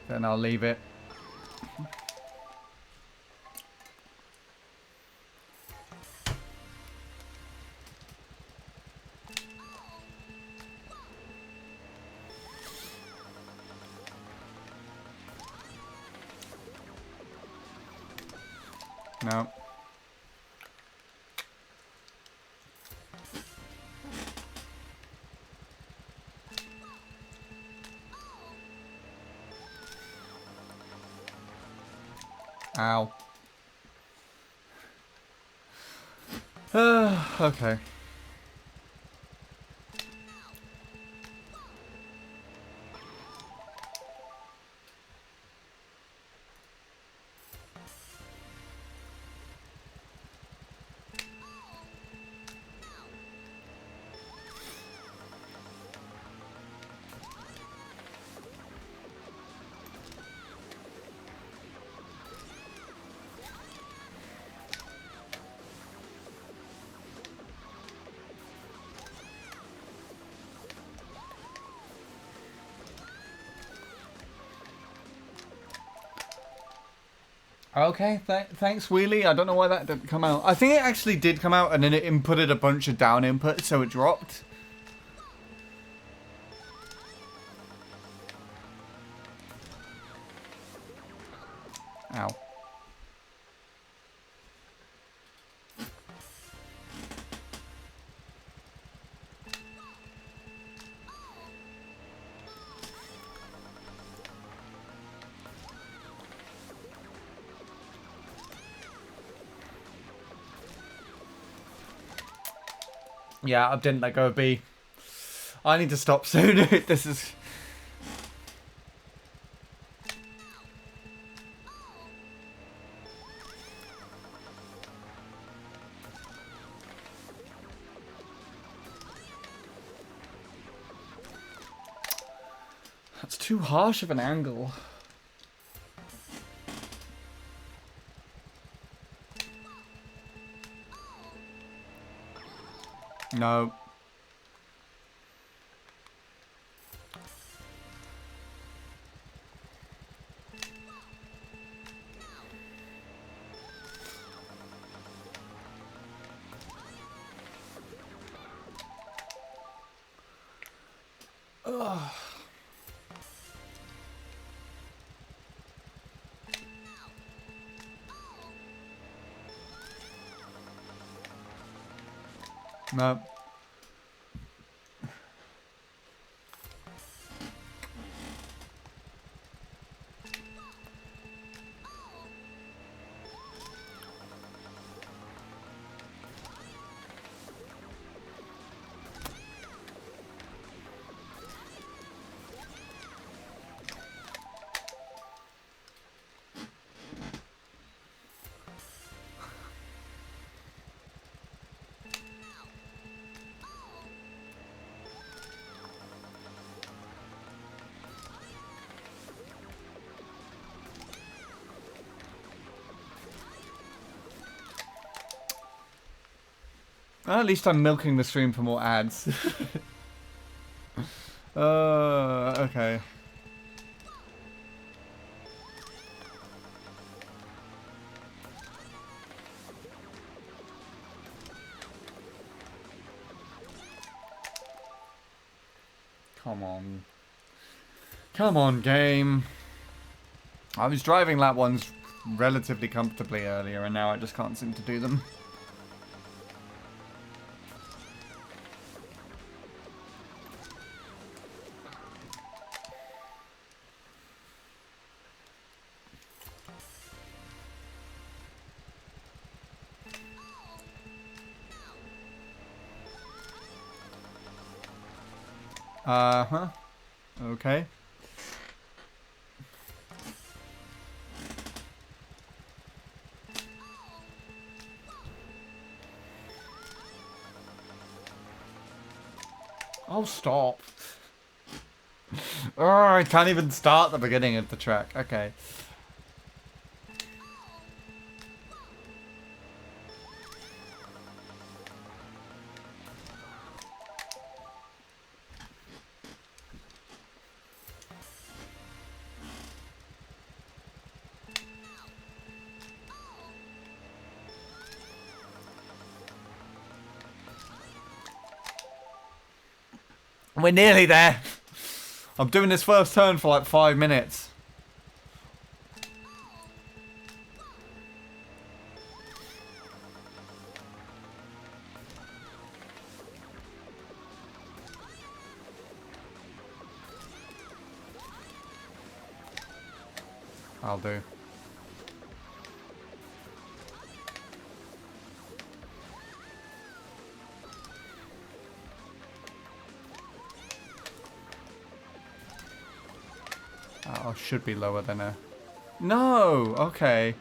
then I'll leave it. No. Ow. Okay. Okay, thanks, Wheelie. I don't know why that didn't come out. I think it actually did come out and then it inputted a bunch of down input, so it dropped. Ow. Yeah, I didn't let go of B. I need to stop soon. This is... That's too harsh of an angle. No. Ugh. No. Well, at least I'm milking the stream for more ads. Okay. Come on. Come on, game. I was driving lap ones relatively comfortably earlier, and now I just can't seem to do them. Uh-huh. Okay. Oh, stop. Oh, I can't even start the beginning of the track. Okay. We're nearly there. I'm doing this first turn for like 5 minutes. I'll do. Oh, should be lower than a... No! Okay.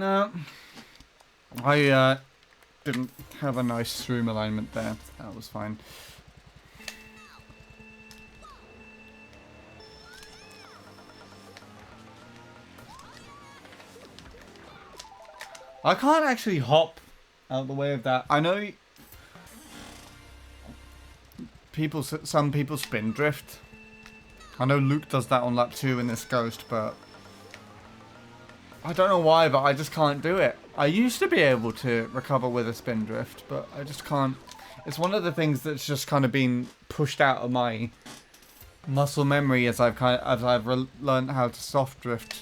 No. I didn't have a nice room alignment there. That was fine. I can't actually hop out the way of that. I know some people spin drift. I know Luke does that on lap 2 in this Ghost, but I don't know why, but I just can't do it. I used to be able to recover with a spin drift, but I just can't. It's one of the things that's just kind of been pushed out of my muscle memory as I've learned how to soft drift.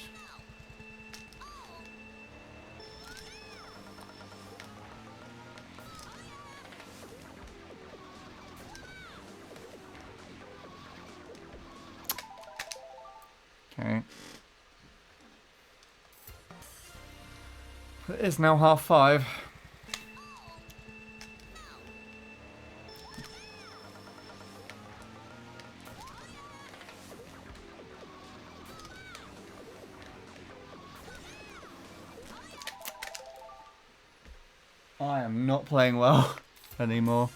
Okay. It is now 5:30. I am not playing well anymore.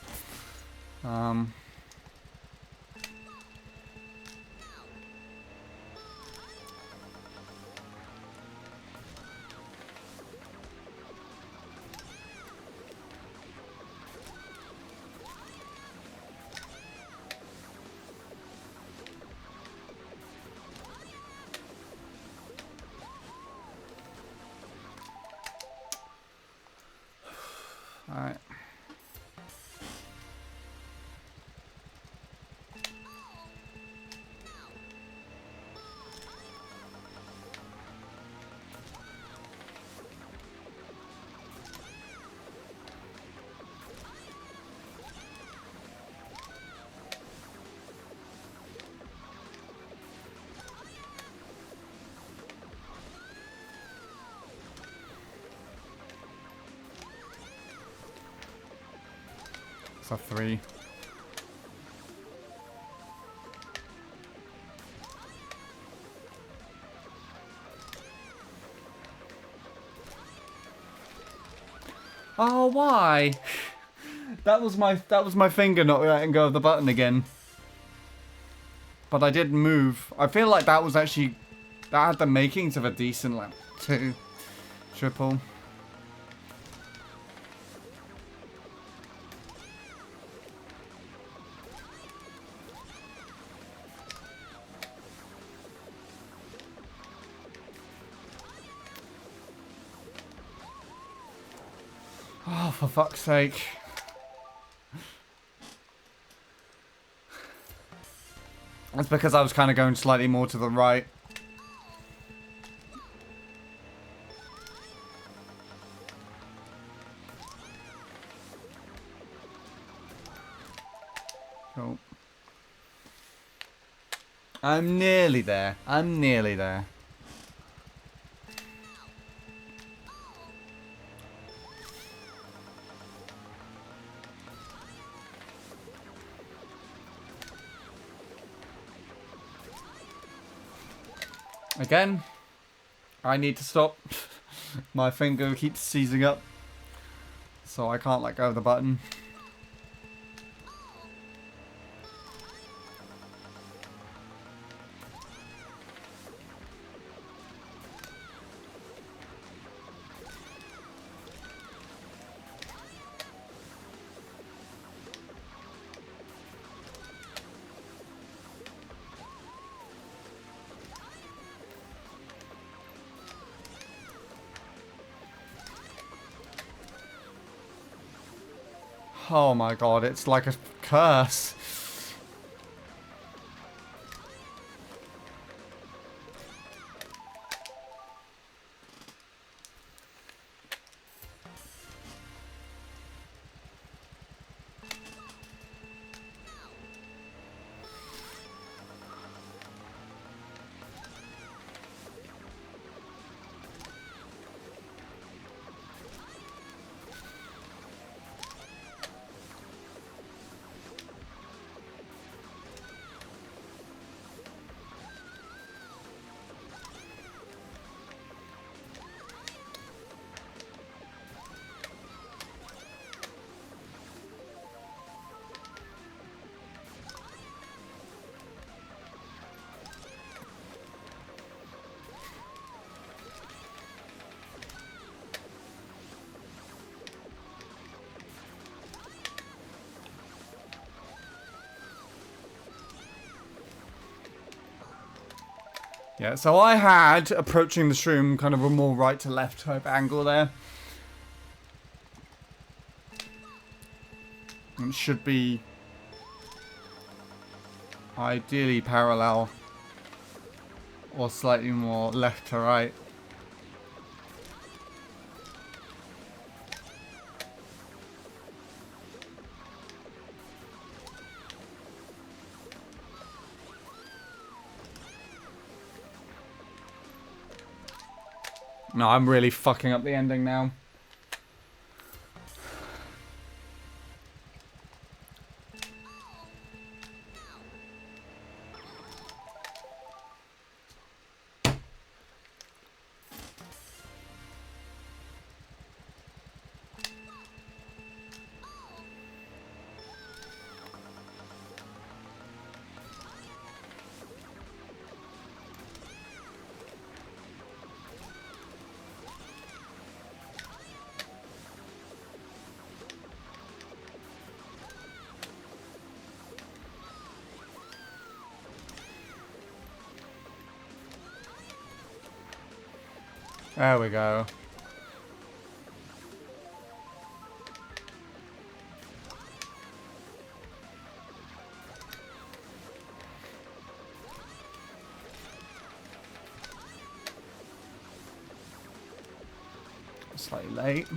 Alright. It's a 3. Oh, why? That was my finger not letting go of the button again. But I did move. I feel like that was actually, that had the makings of a decent lap 2 triple. Oh, for fuck's sake. That's because I was kind of going slightly more to the right. Cool. I'm nearly there. I'm nearly there. Again, I need to stop. My finger keeps seizing up, so I can't let go of the button. Oh my god, it's like a curse. Yeah, so I had, approaching the shroom, kind of a more right to left type angle there. It should be ideally parallel or slightly more left to right. No, I'm really fucking up the ending now. There we go. Slightly late.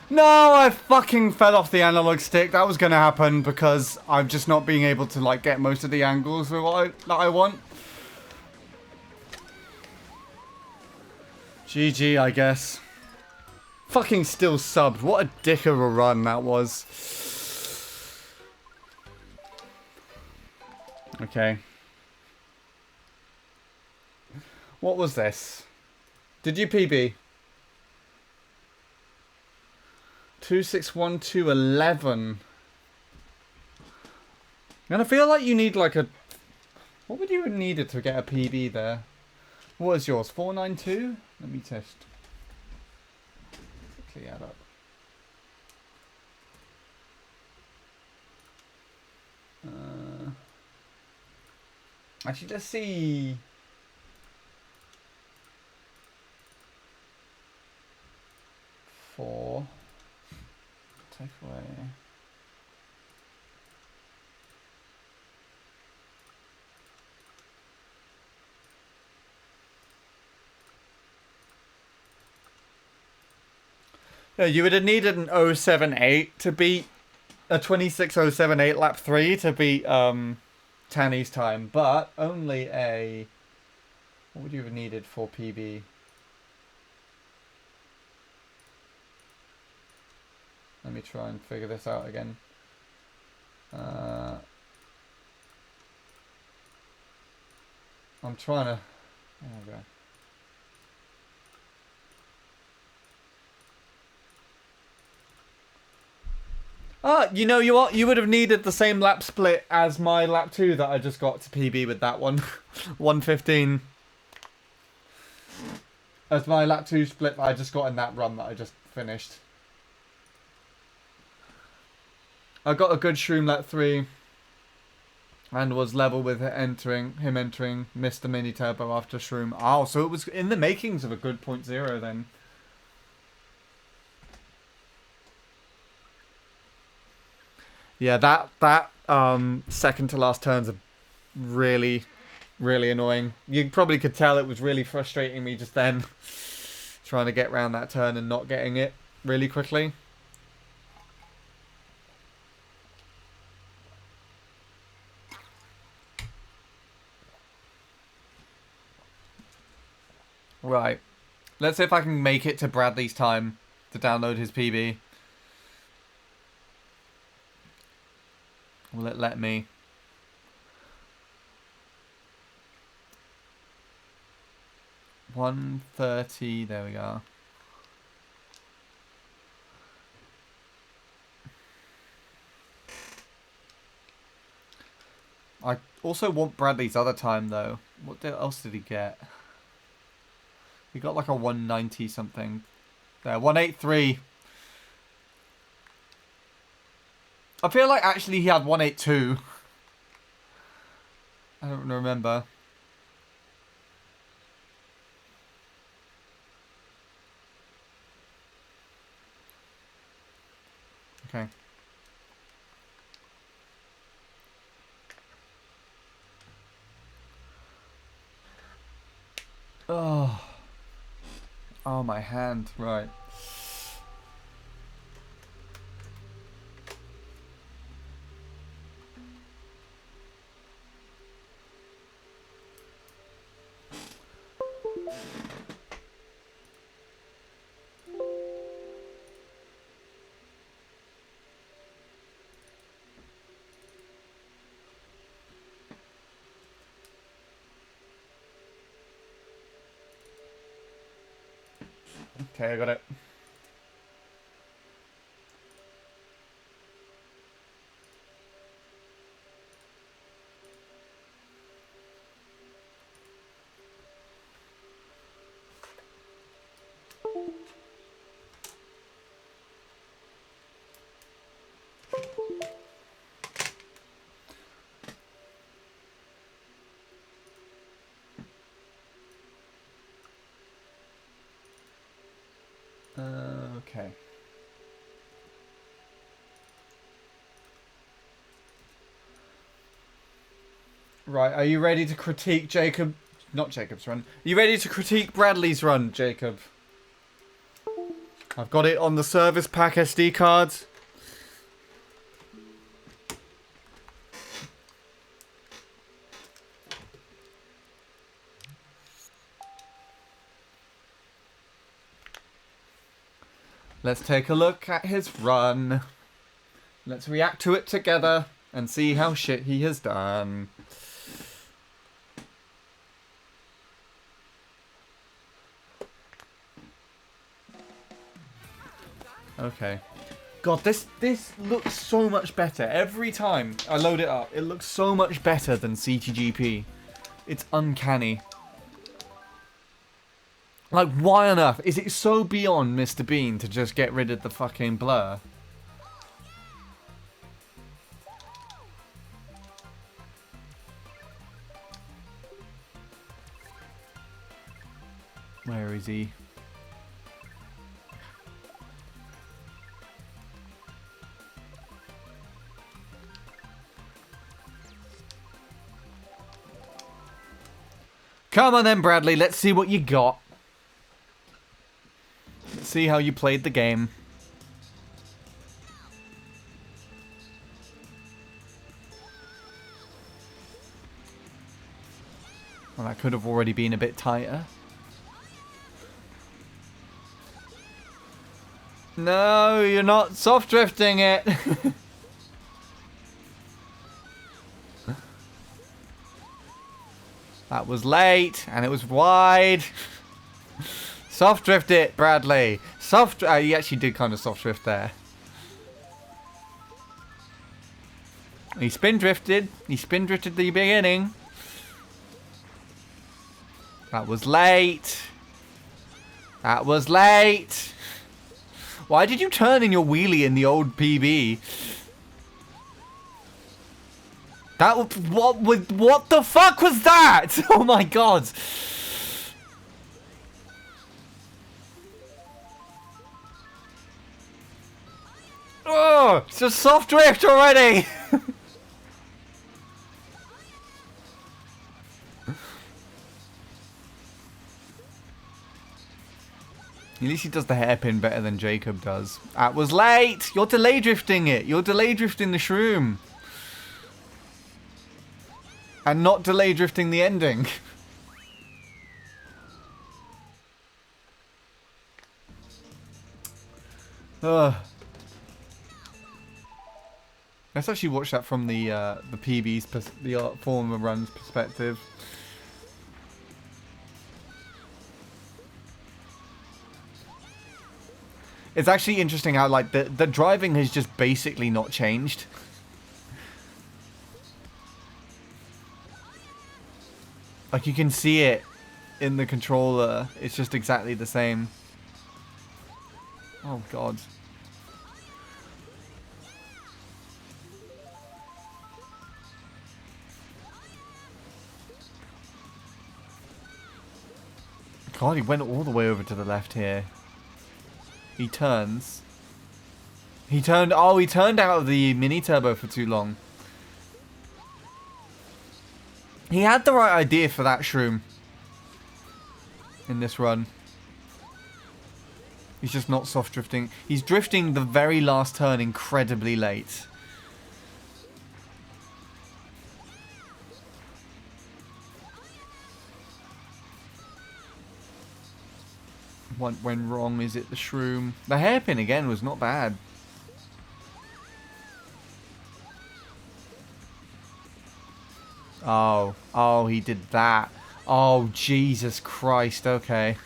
No, I fucking fell off the analog stick. That was gonna happen because I'm just not being able to like get most of the angles that I want. GG, I guess. Fucking still subbed. What a dick of a run that was. Okay. What was this? Did you PB? 261211. And I feel like you need like a... What would you have needed to get a PB there? What is yours? 492? Let me test. Quickly add up. Actually, let's see... Four. Take away. Yeah, you would have needed an 078 to beat a 26078 lap 3 to beat Tanny's time, but only a... What would you have needed for PB? Let me try and figure this out again. I'm trying to... There we go. Ah, you know, you would have needed the same lap split as my lap 2 that I just got to PB with that one. 115. As my lap 2 split that I just got in that run that I just finished. I got a good shroom lap 3 and was level with him entering, missed the mini turbo after shroom. Oh, so it was in the makings of a good 0.0 then. Yeah, that second to last turns are really, really annoying. You probably could tell it was really frustrating me just then, trying to get around that turn and not getting it really quickly. Right. Let's see if I can make it to Bradley's time to download his PB. Will it let me? $130, there we go. I also want Bradley's other time, though. What else did he get? He got like a 190 something. There, 183. I feel like actually he had 182. I don't remember. Okay. Oh. Oh, my hand. Right. Okay, I got it. Okay. Right, are you ready to critique Jacob? Not Jacob's run. Are you ready to critique Bradley's run, Jacob? I've got it on the service pack SD cards. Let's take a look at his run. Let's react to it together and see how shit he has done. Okay. God, this looks so much better. Every time I load it up, it looks so much better than CTGP. It's uncanny. Like, why on earth? Is it so beyond Mr. Bean to just get rid of the fucking blur? Where is he? Come on then, Bradley. Let's see what you got. Let's see how you played the game. Well, that could have already been a bit tighter. No, you're not soft drifting it. That was late, and it was wide. Soft drift it, Bradley. He actually did kind of soft drift there. He spin drifted. He spin drifted the beginning. That was late. That was late. Why did you turn in your wheelie in the old PB? What the fuck was that? Oh my god. Oh, it's a soft drift already. At least he does the hairpin better than Jacob does. That was late. You're delay drifting it. You're delay drifting the shroom. And not delay drifting the ending. Ugh. Let's actually watch that from the PB's, the former run's perspective. It's actually interesting how like the driving has just basically not changed. Like, you can see it in the controller. It's just exactly the same. Oh, God. God, he went all the way over to the left here. He turns. He turned... Oh, he turned out of the mini-turbo for too long. He had the right idea for that shroom. In this run. He's just not soft drifting. He's drifting the very last turn incredibly late. What went wrong? Is it the shroom? The hairpin again was not bad. Oh. Oh, he did that. Oh, Jesus Christ. Okay.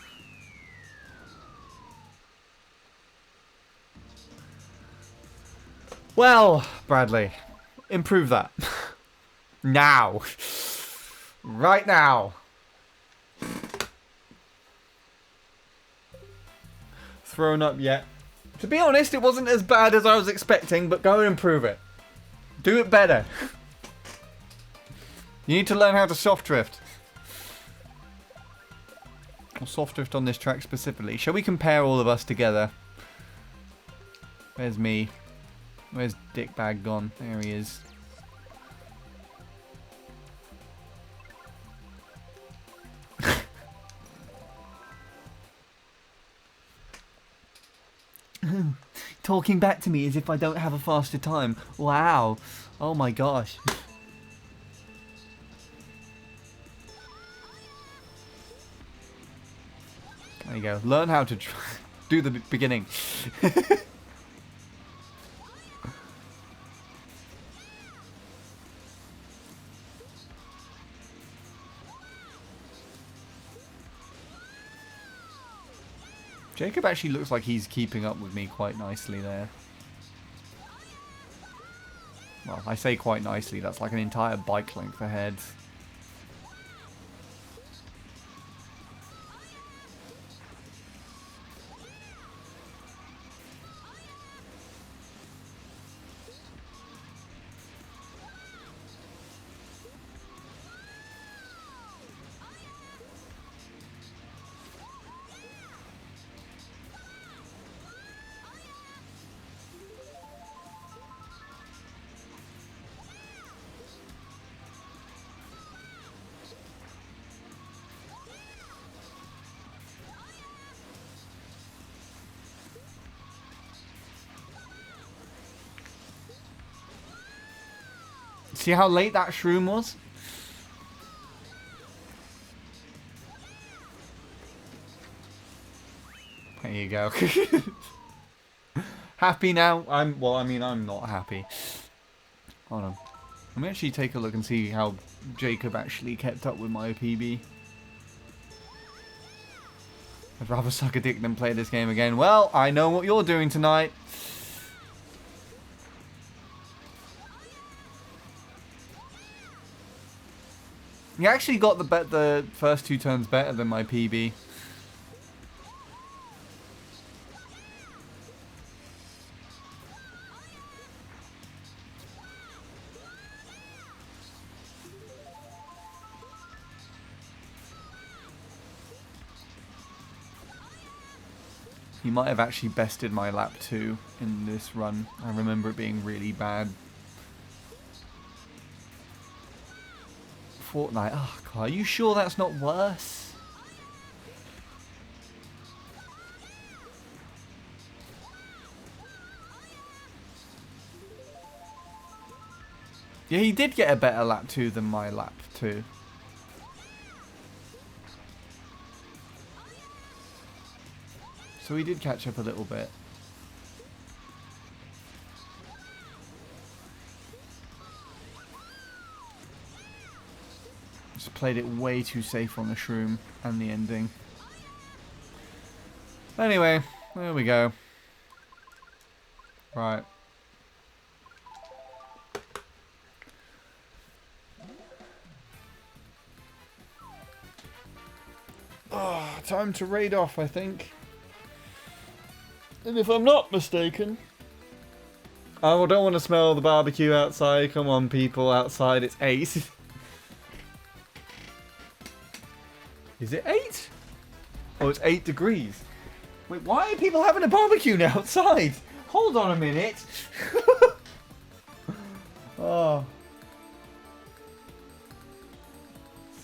Well, Bradley, improve that. Now. Right now. Thrown up yet. To be honest, it wasn't as bad as I was expecting, but go and improve it. Do it better. You need to learn how to soft drift. Or soft drift on this track specifically. Shall we compare all of us together? Where's me? Where's Dickbag gone? There he is. Talking back to me as if I don't have a faster time. Wow. Oh my gosh. There you go. Learn how to do the beginning. Jacob actually looks like he's keeping up with me quite nicely there. Well, I say quite nicely. That's like an entire bike length ahead. See how late that shroom was? There you go. Happy now? I'm not happy. Hold on. Let me actually take a look and see how Jacob actually kept up with my PB. I'd rather suck a dick than play this game again. Well, I know what you're doing tonight. You actually got the first two turns better than my PB. You might have actually bested my lap 2 in this run. I remember it being really bad. Fortnite. Oh, God. Are you sure that's not worse? Yeah, he did get a better lap 2 than my lap 2. So he did catch up a little bit. Just played it way too safe on the shroom and the ending. Anyway, there we go. Right. Oh, time to raid off, I think. And if I'm not mistaken... Oh, I don't want to smell the barbecue outside. Come on, people, outside. It's 8. Is it 8? Oh, it's 8 degrees. Wait, why are people having a barbecue outside? Hold on a minute. Oh.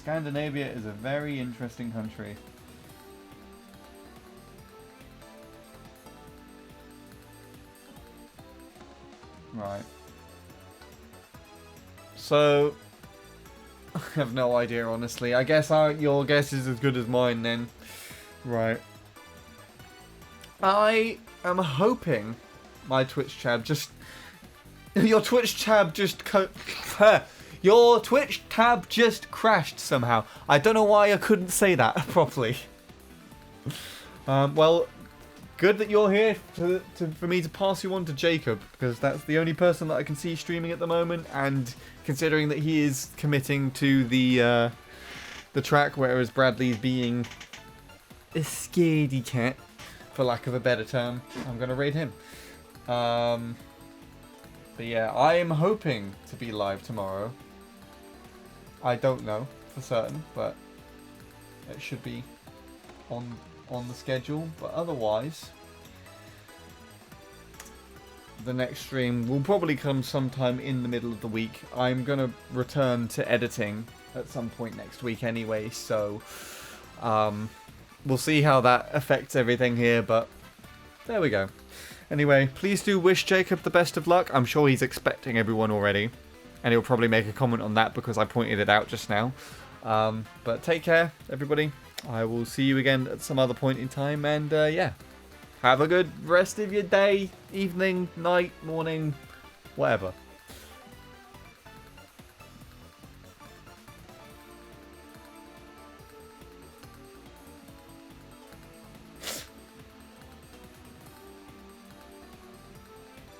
Scandinavia is a very interesting country. Right. So, I have no idea, honestly. I guess your guess is as good as mine then. Right. I am hoping my Twitch tab just... Your Twitch tab just... Your Twitch tab just crashed somehow. I don't know why I couldn't say that properly. Well... Good that you're here for me to pass you on to Jacob, because that's the only person that I can see streaming at the moment, and considering that he is committing to the track, whereas Bradley's being a scaredy cat, for lack of a better term, I'm going to raid him. But yeah, I am hoping to be live tomorrow. I don't know for certain, but it should be on the schedule, but otherwise the next stream will probably come sometime in the middle of the week. I'm gonna return to editing at some point next week anyway, so we'll see how that affects everything here, but there we go. Anyway, please do wish Jacob the best of luck. I'm sure he's expecting everyone already, and he'll probably make a comment on that because I pointed it out just now. But take care, everybody. I will see you again at some other point in time, and yeah, have a good rest of your day, evening, night, morning, whatever.